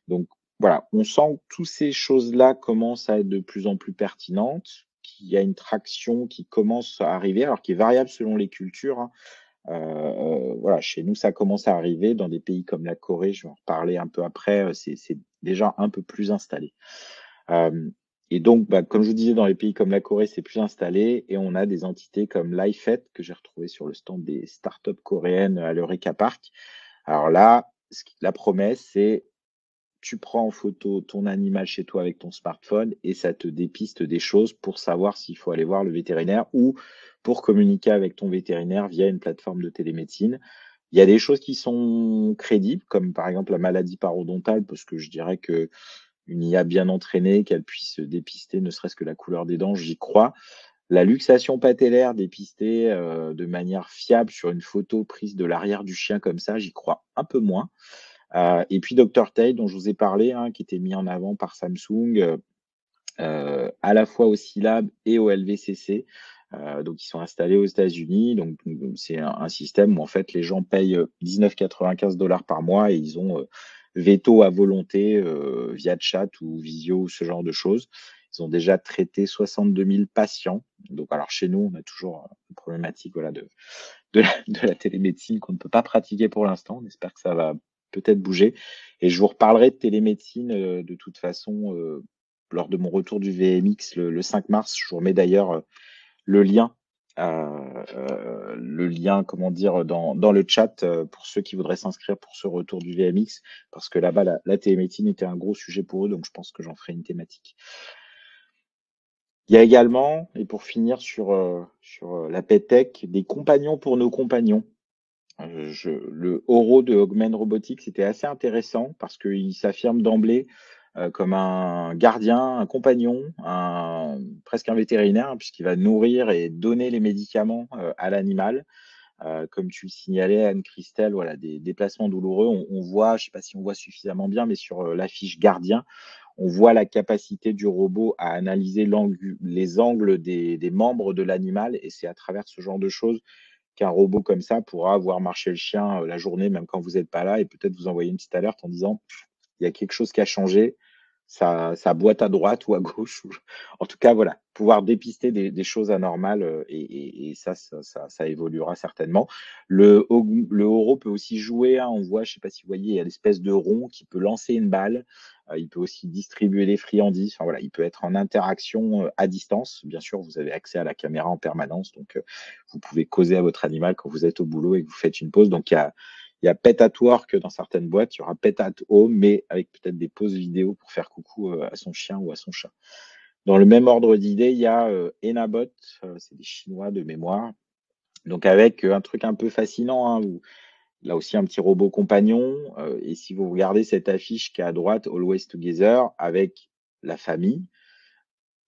Speaker 1: Donc voilà, on sent que toutes ces choses-là commencent à être de plus en plus pertinentes, qu'il y a une traction qui commence à arriver, alors qui est variable selon les cultures, hein. Voilà, chez nous, ça commence à arriver. Dans des pays comme la Corée, je vais en reparler un peu après, c'est déjà un peu plus installé. Hem et donc, bah, comme je vous disais, dans les pays comme la Corée, c'est plus installé et on a des entités comme Lifet que j'ai retrouvé sur le stand des startups coréennes à l'Eureka Park. Alors là, la promesse, c'est tu prends en photo ton animal chez toi avec ton smartphone et ça te dépiste des choses pour savoir s'il faut aller voir le vétérinaire ou pour communiquer avec ton vétérinaire via une plateforme de télémédecine. Il y a des choses qui sont crédibles, comme par exemple la maladie parodontale, parce que je dirais que une IA bien entraînée, qu'elle puisse dépister ne serait-ce que la couleur des dents, j'y crois. La luxation patellaire dépistée de manière fiable sur une photo prise de l'arrière du chien comme ça, j'y crois un peu moins. Et puis Dr Tay dont je vous ai parlé, hein, qui était mis en avant par Samsung, à la fois au SciLab et au LVCC. Donc ils sont installés aux États-Unis. Donc c'est un système où en fait les gens payent 19,95 $ par mois et ils ont veto à volonté, via chat ou visio ou ce genre de choses. Ils ont déjà traité 62 000 patients. Donc alors chez nous, on a toujours, une problématique, voilà, de la télémédecine qu'on ne peut pas pratiquer pour l'instant. On espère que ça va peut-être bouger et je vous reparlerai de télémédecine, de toute façon, lors de mon retour du VMX le 5 mars. Je vous remets d'ailleurs, le lien, comment dire, dans le chat, pour ceux qui voudraient s'inscrire pour ce retour du VMX, parce que là-bas, la télémédecine était un gros sujet pour eux, donc je pense que j'en ferai une thématique. Il y a également, et pour finir sur la PedTech, des compagnons pour nos compagnons. Le Oro de Augment Robotics était assez intéressant parce qu'il s'affirme d'emblée, comme un gardien, un compagnon, presque un vétérinaire, hein, puisqu'il va nourrir et donner les médicaments, à l'animal. Comme tu le signalais, Anne-Christelle, voilà, des déplacements douloureux. On voit, je ne sais pas si on voit suffisamment bien, mais sur, l'affiche gardien, on voit la capacité du robot à analyser les angles des membres de l'animal et c'est à travers ce genre de choses qu'un robot comme ça pourra voir marcher le chien, la journée, même quand vous n'êtes pas là et peut-être vous envoyer une petite alerte en disant: «Il y a quelque chose qui a changé, ça boite à droite ou à gauche», ou en tout cas, voilà, pouvoir dépister des choses anormales, et ça évoluera certainement. Le Oro peut aussi jouer, hein, on voit, je ne sais pas si vous voyez, il y a l'espèce de rond qui peut lancer une balle, il peut aussi distribuer des friandises, enfin voilà, il peut être en interaction, à distance. Bien sûr, vous avez accès à la caméra en permanence, donc vous pouvez causer à votre animal quand vous êtes au boulot et que vous faites une pause. Donc il y a Pet at Work dans certaines boîtes, il y aura Pet at Home, mais avec peut-être des pauses vidéo pour faire coucou, à son chien ou à son chat. Dans le même ordre d'idée, il y a, Enabot, c'est des Chinois de mémoire, donc avec, un truc un peu fascinant, hein, où là aussi un petit robot compagnon, et si vous regardez cette affiche qui est à droite, Always Together, avec la famille,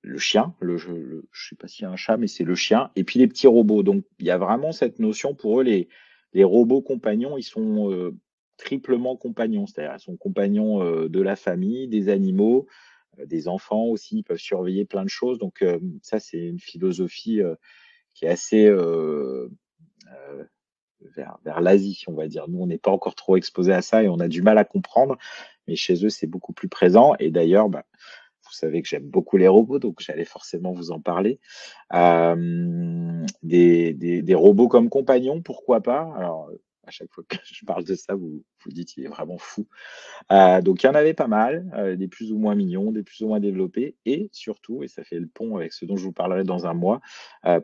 Speaker 1: le chien, je sais pas s'il y a un chat, mais c'est le chien et puis les petits robots. Donc il y a vraiment cette notion pour eux, les robots compagnons, ils sont, triplement compagnons. C'est-à-dire, ils sont compagnons, de la famille, des animaux, des enfants aussi, ils peuvent surveiller plein de choses. Donc, ça, c'est une philosophie, qui est assez, vers l'Asie, on va dire. Nous, on n'est pas encore trop exposés à ça et on a du mal à comprendre, mais chez eux, c'est beaucoup plus présent et d'ailleurs, bah, vous savez que j'aime beaucoup les robots, donc j'allais forcément vous en parler. Des robots comme compagnons, pourquoi pas? Alors, à chaque fois que je parle de ça, vous vous dites: «Il est vraiment fou». Donc il y en avait pas mal, des plus ou moins mignons, des plus ou moins développés et surtout, et ça fait le pont avec ce dont je vous parlerai dans un mois,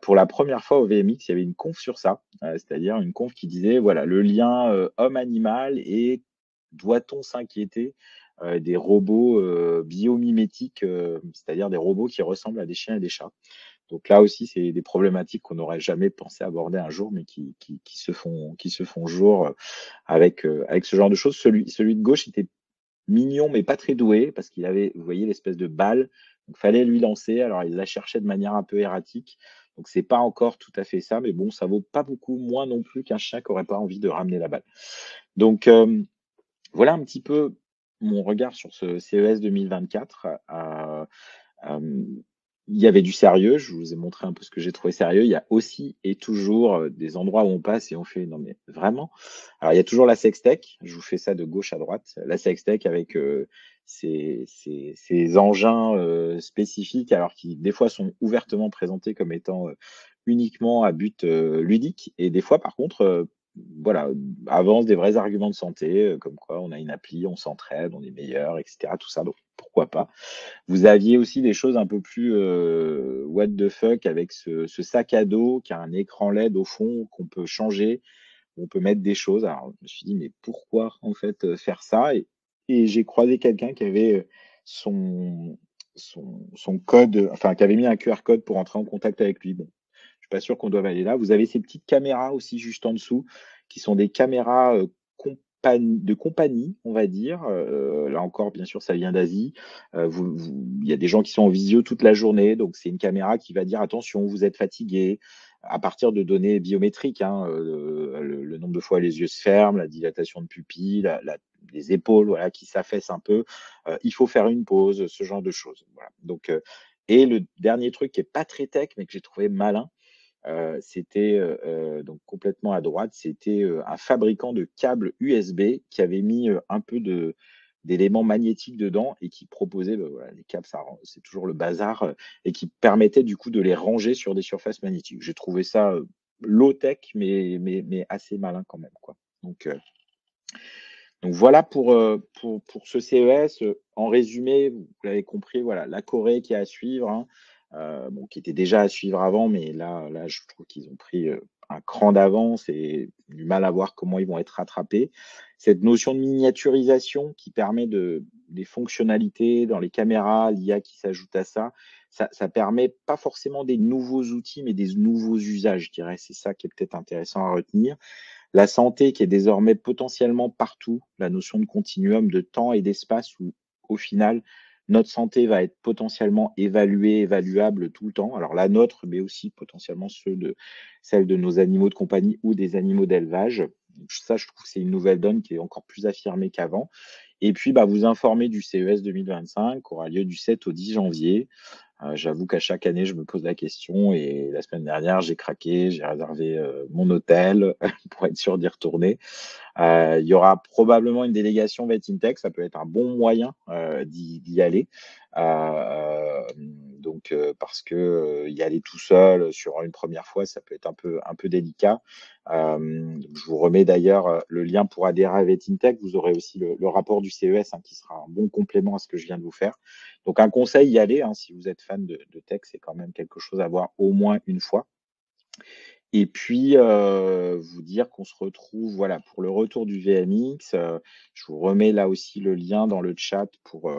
Speaker 1: pour la première fois au VMX, il y avait une conf sur ça, c'est-à-dire une conf qui disait, voilà, le lien, homme-animal et doit-on s'inquiéter, des robots, biomimétiques, c'est-à-dire des robots qui ressemblent à des chiens et des chats. Donc là aussi, c'est des problématiques qu'on n'aurait jamais pensé aborder un jour, mais qui se font jour, avec ce genre de choses. Celui de gauche était mignon, mais pas très doué parce qu'il avait, vous voyez, l'espèce de balle, donc fallait lui lancer. Alors il la cherchait de manière un peu erratique, donc c'est pas encore tout à fait ça, mais bon, ça vaut pas beaucoup moins non plus qu'un chien qui aurait pas envie de ramener la balle. Donc, voilà un petit peu mon regard sur ce CES 2024. Hem, il y avait du sérieux, je vous ai montré un peu ce que j'ai trouvé sérieux. Il y a aussi et toujours, des endroits où on passe et on fait: «Non mais vraiment?» Alors il y a toujours la sextech, je vous fais ça de gauche à droite. La sextech avec, ces engins, spécifiques, alors qui des fois sont ouvertement présentés comme étant, uniquement à but, ludique et des fois par contre, voilà, avancent des vrais arguments de santé, comme quoi on a une appli, on s'entraide, on est meilleur et cetera, tout ça, donc pourquoi pas? Vous aviez aussi des choses un peu plus, what the fuck avec ce sac à dos qui a un écran LED au fond qu'on peut changer, où on peut mettre des choses. Alors je me suis dit: «Mais pourquoi en fait, faire ça?» Et j'ai croisé quelqu'un qui avait, son son code, enfin qui avait mis un QR code pour entrer en contact avec lui. Bon, je suis pas sûr qu'on doive aller là. Vous avez ces petites caméras aussi juste en dessous, qui sont des caméras, de compagnie, on va dire. Là encore, bien sûr, ça vient d'Asie. Il y a des gens qui sont en visio toute la journée, donc c'est une caméra qui va dire: «Attention, vous êtes fatigué», à partir de données biométriques, hein, le nombre de fois les yeux se ferment, la dilatation de pupille, les épaules, voilà, qui s'affaissent un peu. Il faut faire une pause, ce genre de choses, voilà. Donc et le dernier truc qui est pas très tech, mais que j'ai trouvé malin, C'était, donc complètement à droite, c'était, un fabricant de câbles USB qui avait mis, un peu d'éléments magnétiques dedans et qui proposait, voilà, les câbles, ça ren c'est toujours le bazar, et qui permettait du coup de les ranger sur des surfaces magnétiques. J'ai trouvé ça, low tech mais assez malin quand même, quoi. Donc voilà pour ce CES, en résumé, vous l'avez compris, voilà, la Corée qui est à suivre, hein, bon, qui était déjà à suivre avant, mais là, je trouve qu'ils ont pris, un cran d'avance et du mal à voir comment ils vont être rattrapés. Cette notion de miniaturisation qui permet des fonctionnalités dans les caméras, l'IA qui s'ajoute à ça, ça permet pas forcément des nouveaux outils, mais des nouveaux usages, je dirais. C'est ça qui est peut-être intéressant à retenir. La santé qui est désormais potentiellement partout, la notion de continuum de temps et d'espace où, au final, notre santé va être potentiellement évaluée, évaluable tout le temps. Alors la nôtre, mais aussi potentiellement celle de nos animaux de compagnie ou des animaux d'élevage. Donc ça, je trouve que c'est une nouvelle donne qui est encore plus affirmée qu'avant. Et puis, bah, vous informer du CES 2025 qui aura lieu du 7 au 10 janvier. J'avoue qu'à chaque année, je me pose la question et la semaine dernière, j'ai craqué, j'ai réservé, mon hôtel pour être sûr d'y retourner. Il y aura probablement une délégation VetInTech, ça peut être un bon moyen, d'y aller. Parce que, y aller tout seul, sur une première fois, ça peut être un peu délicat. Je vous remets d'ailleurs, le lien pour adhérer à VetInTech. Vous aurez aussi le rapport du CES, hein, qui sera un bon complément à ce que je viens de vous faire. Donc un conseil, y aller, hein, si vous êtes fan de tech, c'est quand même quelque chose à voir au moins une fois. Et puis, vous dire qu'on se retrouve, voilà, pour le retour du VMX. Je vous remets là aussi le lien dans le chat pour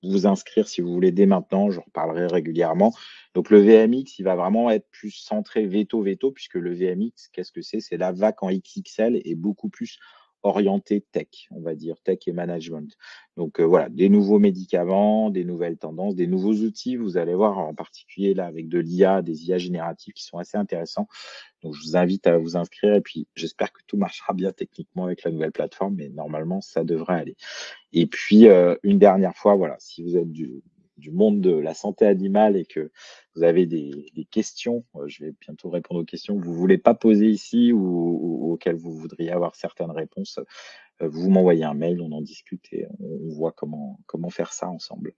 Speaker 1: vous inscrire si vous voulez dès maintenant. J'en reparlerai régulièrement. Donc le VMX, il va vraiment être plus centré veto, puisque le VMX, qu'est-ce que c'est? C'est la VAC en XXL et beaucoup plus orienté tech, on va dire, tech et management. Donc, voilà, des nouveaux médicaments, des nouvelles tendances, des nouveaux outils. Vous allez voir en particulier là avec de l'IA, des IA génératives qui sont assez intéressants. Donc je vous invite à vous inscrire et puis j'espère que tout marchera bien techniquement avec la nouvelle plateforme, mais normalement ça devrait aller. Et puis, une dernière fois, voilà, si vous êtes du monde de la santé animale et que vous avez des questions, je vais bientôt répondre aux questions que vous voulez pas poser ici ou auxquelles vous voudriez avoir certaines réponses, vous m'envoyez un mail, on en discute et on voit comment faire ça ensemble.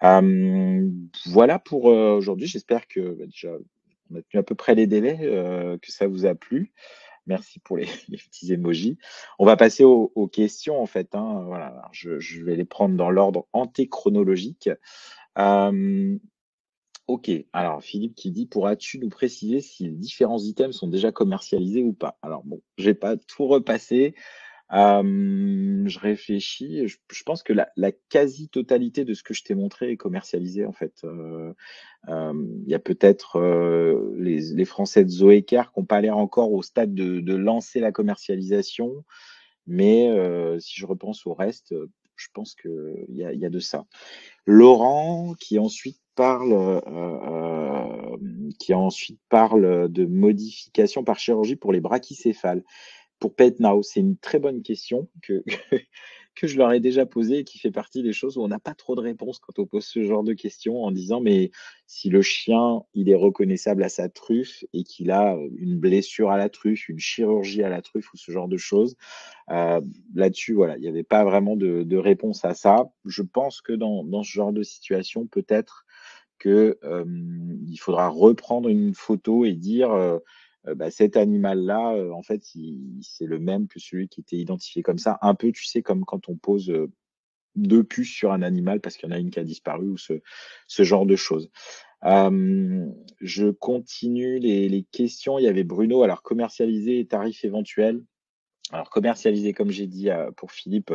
Speaker 1: Voilà pour, aujourd'hui. J'espère que, bah, déjà, on a tenu à peu près les délais, que ça vous a plu. Merci pour les les petits emojis. On va passer aux questions en fait, hein, voilà. Alors je vais les prendre dans l'ordre antéchronologique. Hem, OK, alors Philippe qui dit: «Pourras-tu nous préciser si les différents items sont déjà commercialisés ou pas?» Alors bon, je vais pas tout repasser. Je réfléchis, je pense que la quasi-totalité de ce que je t'ai montré est commercialisé, en fait. Il y a peut-être, les Français de Zoéker qui ont pas l'air encore au stade de lancer la commercialisation, mais si je repense au reste, je pense qu'il y a de ça. Laurent qui ensuite parle de modifications par chirurgie pour les brachycéphales. Pour PetNow, c'est une très bonne question que je leur ai déjà posée et qui fait partie des choses où on n'a pas trop de réponses quand on pose ce genre de questions en disant: «Mais si le chien, il est reconnaissable à sa truffe et qu'il a, une blessure à la truffe, une chirurgie à la truffe ou ce genre de choses?» Heu, Là-dessus, voilà, il n'y avait pas vraiment de réponse à ça. Je pense que dans ce genre de situation, peut-être que, il faudra reprendre une photo et dire, bah, cet animal-là, en fait, c'est le même que celui qui était identifié comme ça. Un peu, tu sais, comme quand on pose, 2 puces sur un animal parce qu'il y en a une qui a disparu ou ce genre de choses. Je continue les questions. Il y avait Bruno, alors commercialisé et tarifs éventuels. Alors commercialisé, comme j'ai dit, pour Philippe,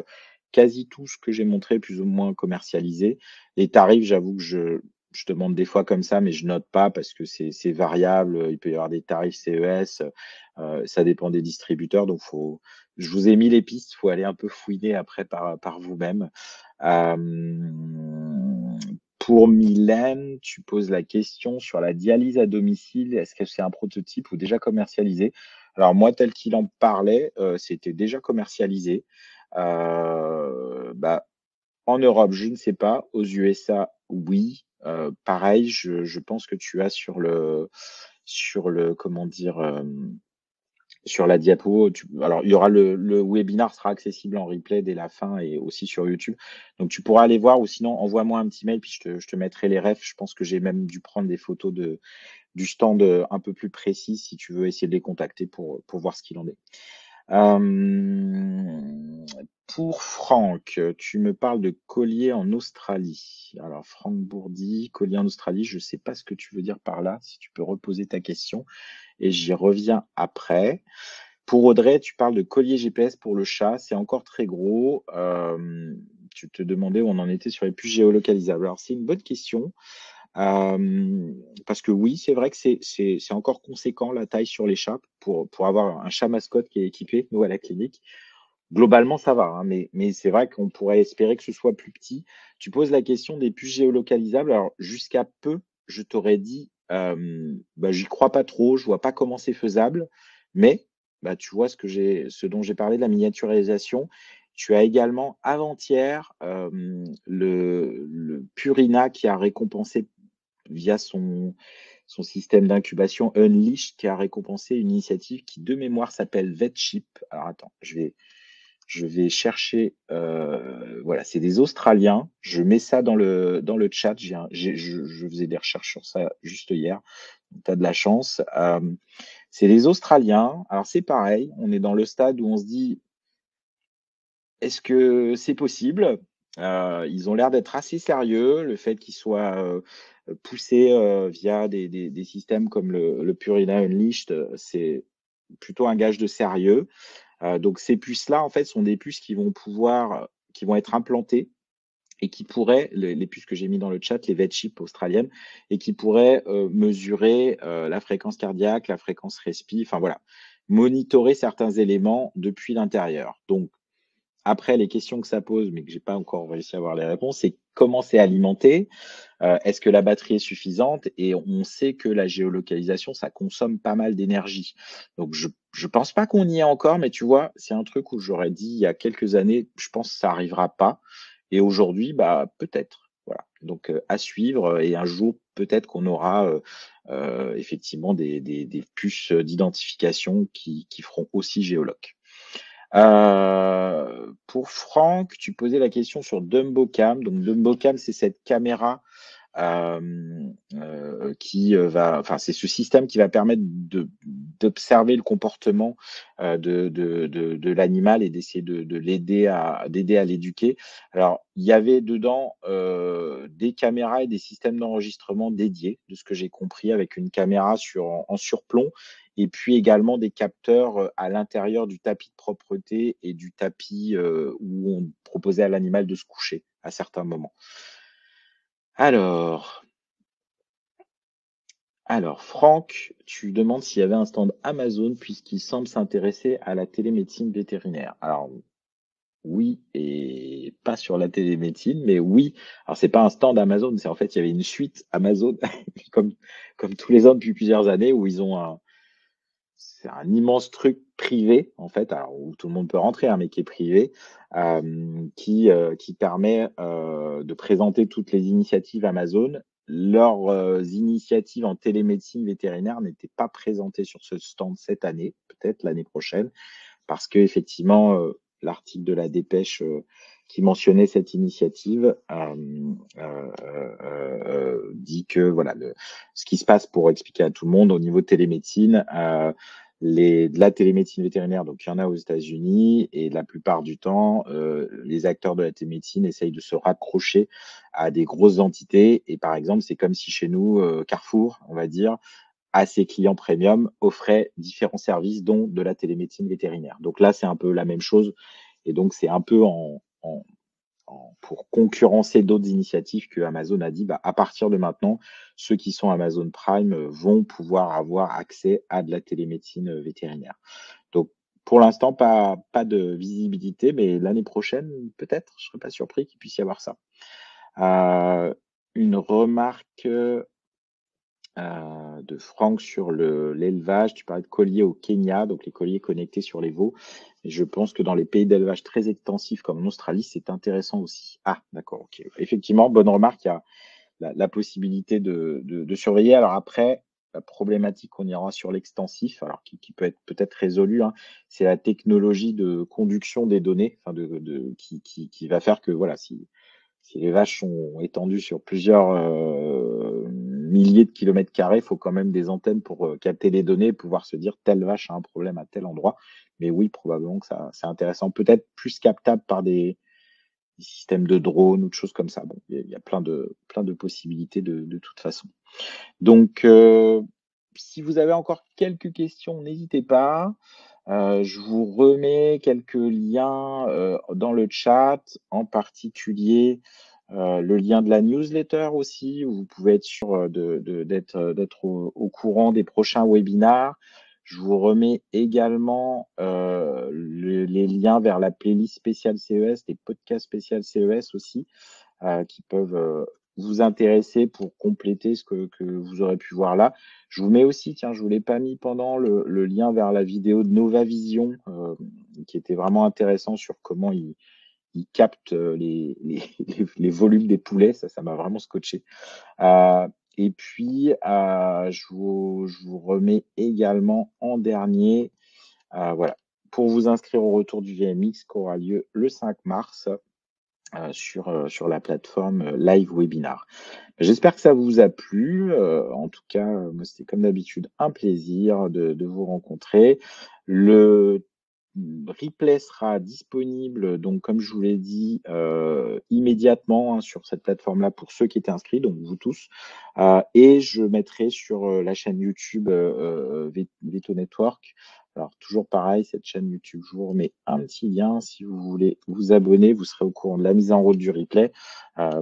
Speaker 1: quasi tout ce que j'ai montré plus ou moins commercialisé. Les tarifs, j'avoue que je demande des fois comme ça, mais je note pas parce que c'est variable, il peut y avoir des tarifs CES, ça dépend des distributeurs, donc je vous ai mis les pistes, faut aller un peu fouiner après par vous-même. Pour Mylène, tu poses la question sur la dialyse à domicile. Est-ce que c'est un prototype ou déjà commercialisé? Alors moi, tel qu'il en parlait, c'était déjà commercialisé. Bah, en Europe, je ne sais pas. Aux USA, Oui, pareil, je pense que tu as sur le comment dire, sur la diapo, alors il y aura le webinar sera accessible en replay dès la fin et aussi sur YouTube. Donc tu pourras aller voir ou sinon envoie-moi un petit mail puis je te mettrai les refs. Je pense que j'ai même dû prendre des photos du stand, un peu plus précis si tu veux essayer de les contacter pour voir ce qu'il en est. Pour Franck, tu me parles de collier en Australie. Alors Franck Bourdi, collier en Australie, je ne sais pas ce que tu veux dire par là, si tu peux reposer ta question et j'y reviens après. Pour Audrey, tu parles de collier GPS pour le chat, c'est encore très gros. Tu te demandais où on en était sur les puces géolocalisables. Alors c'est une bonne question. Parce que oui, c'est vrai que c'est encore conséquent la taille sur les chats pour avoir un chat mascotte qui est équipé, nous, à la clinique. Globalement, ça va, hein, mais c'est vrai qu'on pourrait espérer que ce soit plus petit. Tu poses la question des puces géolocalisables. Alors, jusqu'à peu, je t'aurais dit, bah, j'y crois pas trop, je vois pas comment c'est faisable, mais bah, tu vois ce dont j'ai parlé de la miniaturisation. Tu as également avant-hier le Purina qui a récompensé via son système d'incubation Unleashed qui a récompensé une initiative qui, de mémoire, s'appelle VetChip. Alors attends, je vais chercher. Voilà, c'est des Australiens. Je mets ça dans le chat. Je faisais des recherches sur ça juste hier. Tu as de la chance. C'est les Australiens. Alors c'est pareil. On est dans le stade où on se dit, est-ce que c'est possible? Ils ont l'air d'être assez sérieux. Le fait qu'ils soient poussés via des systèmes comme le Purina Unleashed, c'est plutôt un gage de sérieux. Donc ces puces-là, en fait, sont des puces qui vont être implantées et qui pourraient, les puces que j'ai mis dans le chat, les VetChip australiennes, et qui pourraient mesurer la fréquence cardiaque, la fréquence respi, enfin voilà, monitorer certains éléments depuis l'intérieur. Donc après, les questions que ça pose, mais que j'ai pas encore réussi à avoir les réponses, c'est comment c'est alimenté, est-ce que la batterie est suffisante? Et on sait que la géolocalisation, ça consomme pas mal d'énergie. Donc je pense pas qu'on y est encore, mais tu vois, c'est un truc où j'aurais dit il y a quelques années, je pense que ça arrivera pas. Et aujourd'hui, bah peut-être. Voilà. Donc à suivre et un jour peut-être qu'on aura effectivement des puces d'identification qui feront aussi géoloc. Pour Franck, tu posais la question sur DumboCam. Donc DumboCam, c'est cette caméra qui va, enfin, c'est ce système qui va permettre d'observer le comportement de l'animal et d'essayer de d'aider à l'éduquer. Alors, il y avait dedans des caméras et des systèmes d'enregistrement dédiés, de ce que j'ai compris, avec une caméra en surplomb et puis également des capteurs à l'intérieur du tapis de propreté et du tapis où on proposait à l'animal de se coucher à certains moments. Alors, Franck, tu demandes s'il y avait un stand Amazon puisqu'il semble s'intéresser à la télémédecine vétérinaire. Alors, oui et pas sur la télémédecine, mais oui. Alors, c'est pas un stand Amazon, c'est en fait, il y avait une suite Amazon, comme, comme tous les ans depuis plusieurs années, où c'est un immense truc privé, en fait, alors, où tout le monde peut rentrer, hein, mais qui est privé, qui permet de présenter toutes les initiatives Amazon. Leurs initiatives en télémédecine vétérinaire n'étaient pas présentées sur ce stand cette année, peut-être l'année prochaine, parce que effectivement, l'article de la Dépêche qui mentionnait cette initiative dit que voilà, ce qui se passe, pour expliquer à tout le monde au niveau de télémédecine, de la télémédecine vétérinaire, donc il y en a aux États-Unis, et la plupart du temps, les acteurs de la télémédecine essayent de se raccrocher à des grosses entités. Et par exemple, c'est comme si chez nous, Carrefour, on va dire, à ses clients premium, offrait différents services, dont de la télémédecine vétérinaire. Donc là, c'est un peu la même chose. Et donc, c'est un peu pour concurrencer d'autres initiatives que Amazon a dit, bah, à partir de maintenant, ceux qui sont Amazon Prime vont pouvoir avoir accès à de la télémédecine vétérinaire. Donc, pour l'instant, pas de visibilité, mais l'année prochaine, peut-être, je ne serais pas surpris qu'il puisse y avoir ça. Une remarque de Franck sur l'élevage. Tu parlais de colliers au Kenya, donc les colliers connectés sur les veaux. Et je pense que dans les pays d'élevage très extensifs comme en Australie, c'est intéressant aussi. Ah, d'accord, ok. Effectivement, bonne remarque. la possibilité de surveiller. Alors après, la problématique, on ira sur l'extensif, alors qui peut être peut-être résolue, hein, c'est la technologie de conduction des données, enfin qui va faire que voilà, si les vaches sont étendues sur plusieurs milliers de kilomètres carrés, il faut quand même des antennes pour capter les données, pouvoir se dire telle vache a un problème à tel endroit. Mais oui, probablement que ça, c'est intéressant. Peut-être plus captable par des systèmes de drones ou de choses comme ça. Bon, il y a plein de possibilités de toute façon. Donc, si vous avez encore quelques questions, n'hésitez pas. Je vous remets quelques liens dans le chat, en particulier le lien de la newsletter aussi, où vous pouvez être sûr d'être au courant des prochains webinars. Je vous remets également les liens vers la playlist spéciale CES, les podcasts spéciales CES aussi, qui peuvent vous intéresser pour compléter ce que vous aurez pu voir là. Je vous mets aussi, tiens, je ne vous l'ai pas mis pendant, le lien vers la vidéo de Nova Vision, qui était vraiment intéressant sur comment il capte les volumes des poulets. Ça m'a vraiment scotché. Et puis, je vous remets également en dernier, voilà, pour vous inscrire au retour du VMX qui aura lieu le 5 mars sur la plateforme Live Webinar. J'espère que ça vous a plu. En tout cas, moi, c'était comme d'habitude un plaisir de vous rencontrer. Le replay sera disponible, donc comme je vous l'ai dit, immédiatement hein, sur cette plateforme-là pour ceux qui étaient inscrits, donc vous tous. Et je mettrai sur la chaîne YouTube Veto Network. Alors toujours pareil, cette chaîne YouTube, je vous remets un petit lien si vous voulez vous abonner, vous serez au courant de la mise en route du replay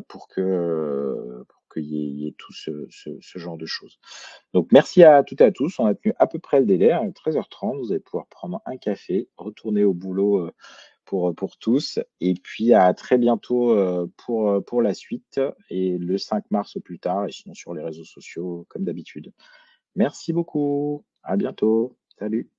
Speaker 1: pour qu'il y ait tout ce genre de choses. Donc, merci à toutes et à tous. On a tenu à peu près le délai, à 13h30. Vous allez pouvoir prendre un café, retourner au boulot pour tous. Et puis, à très bientôt pour la suite et le 5 mars au plus tard. Et sinon, sur les réseaux sociaux, comme d'habitude. Merci beaucoup. À bientôt. Salut.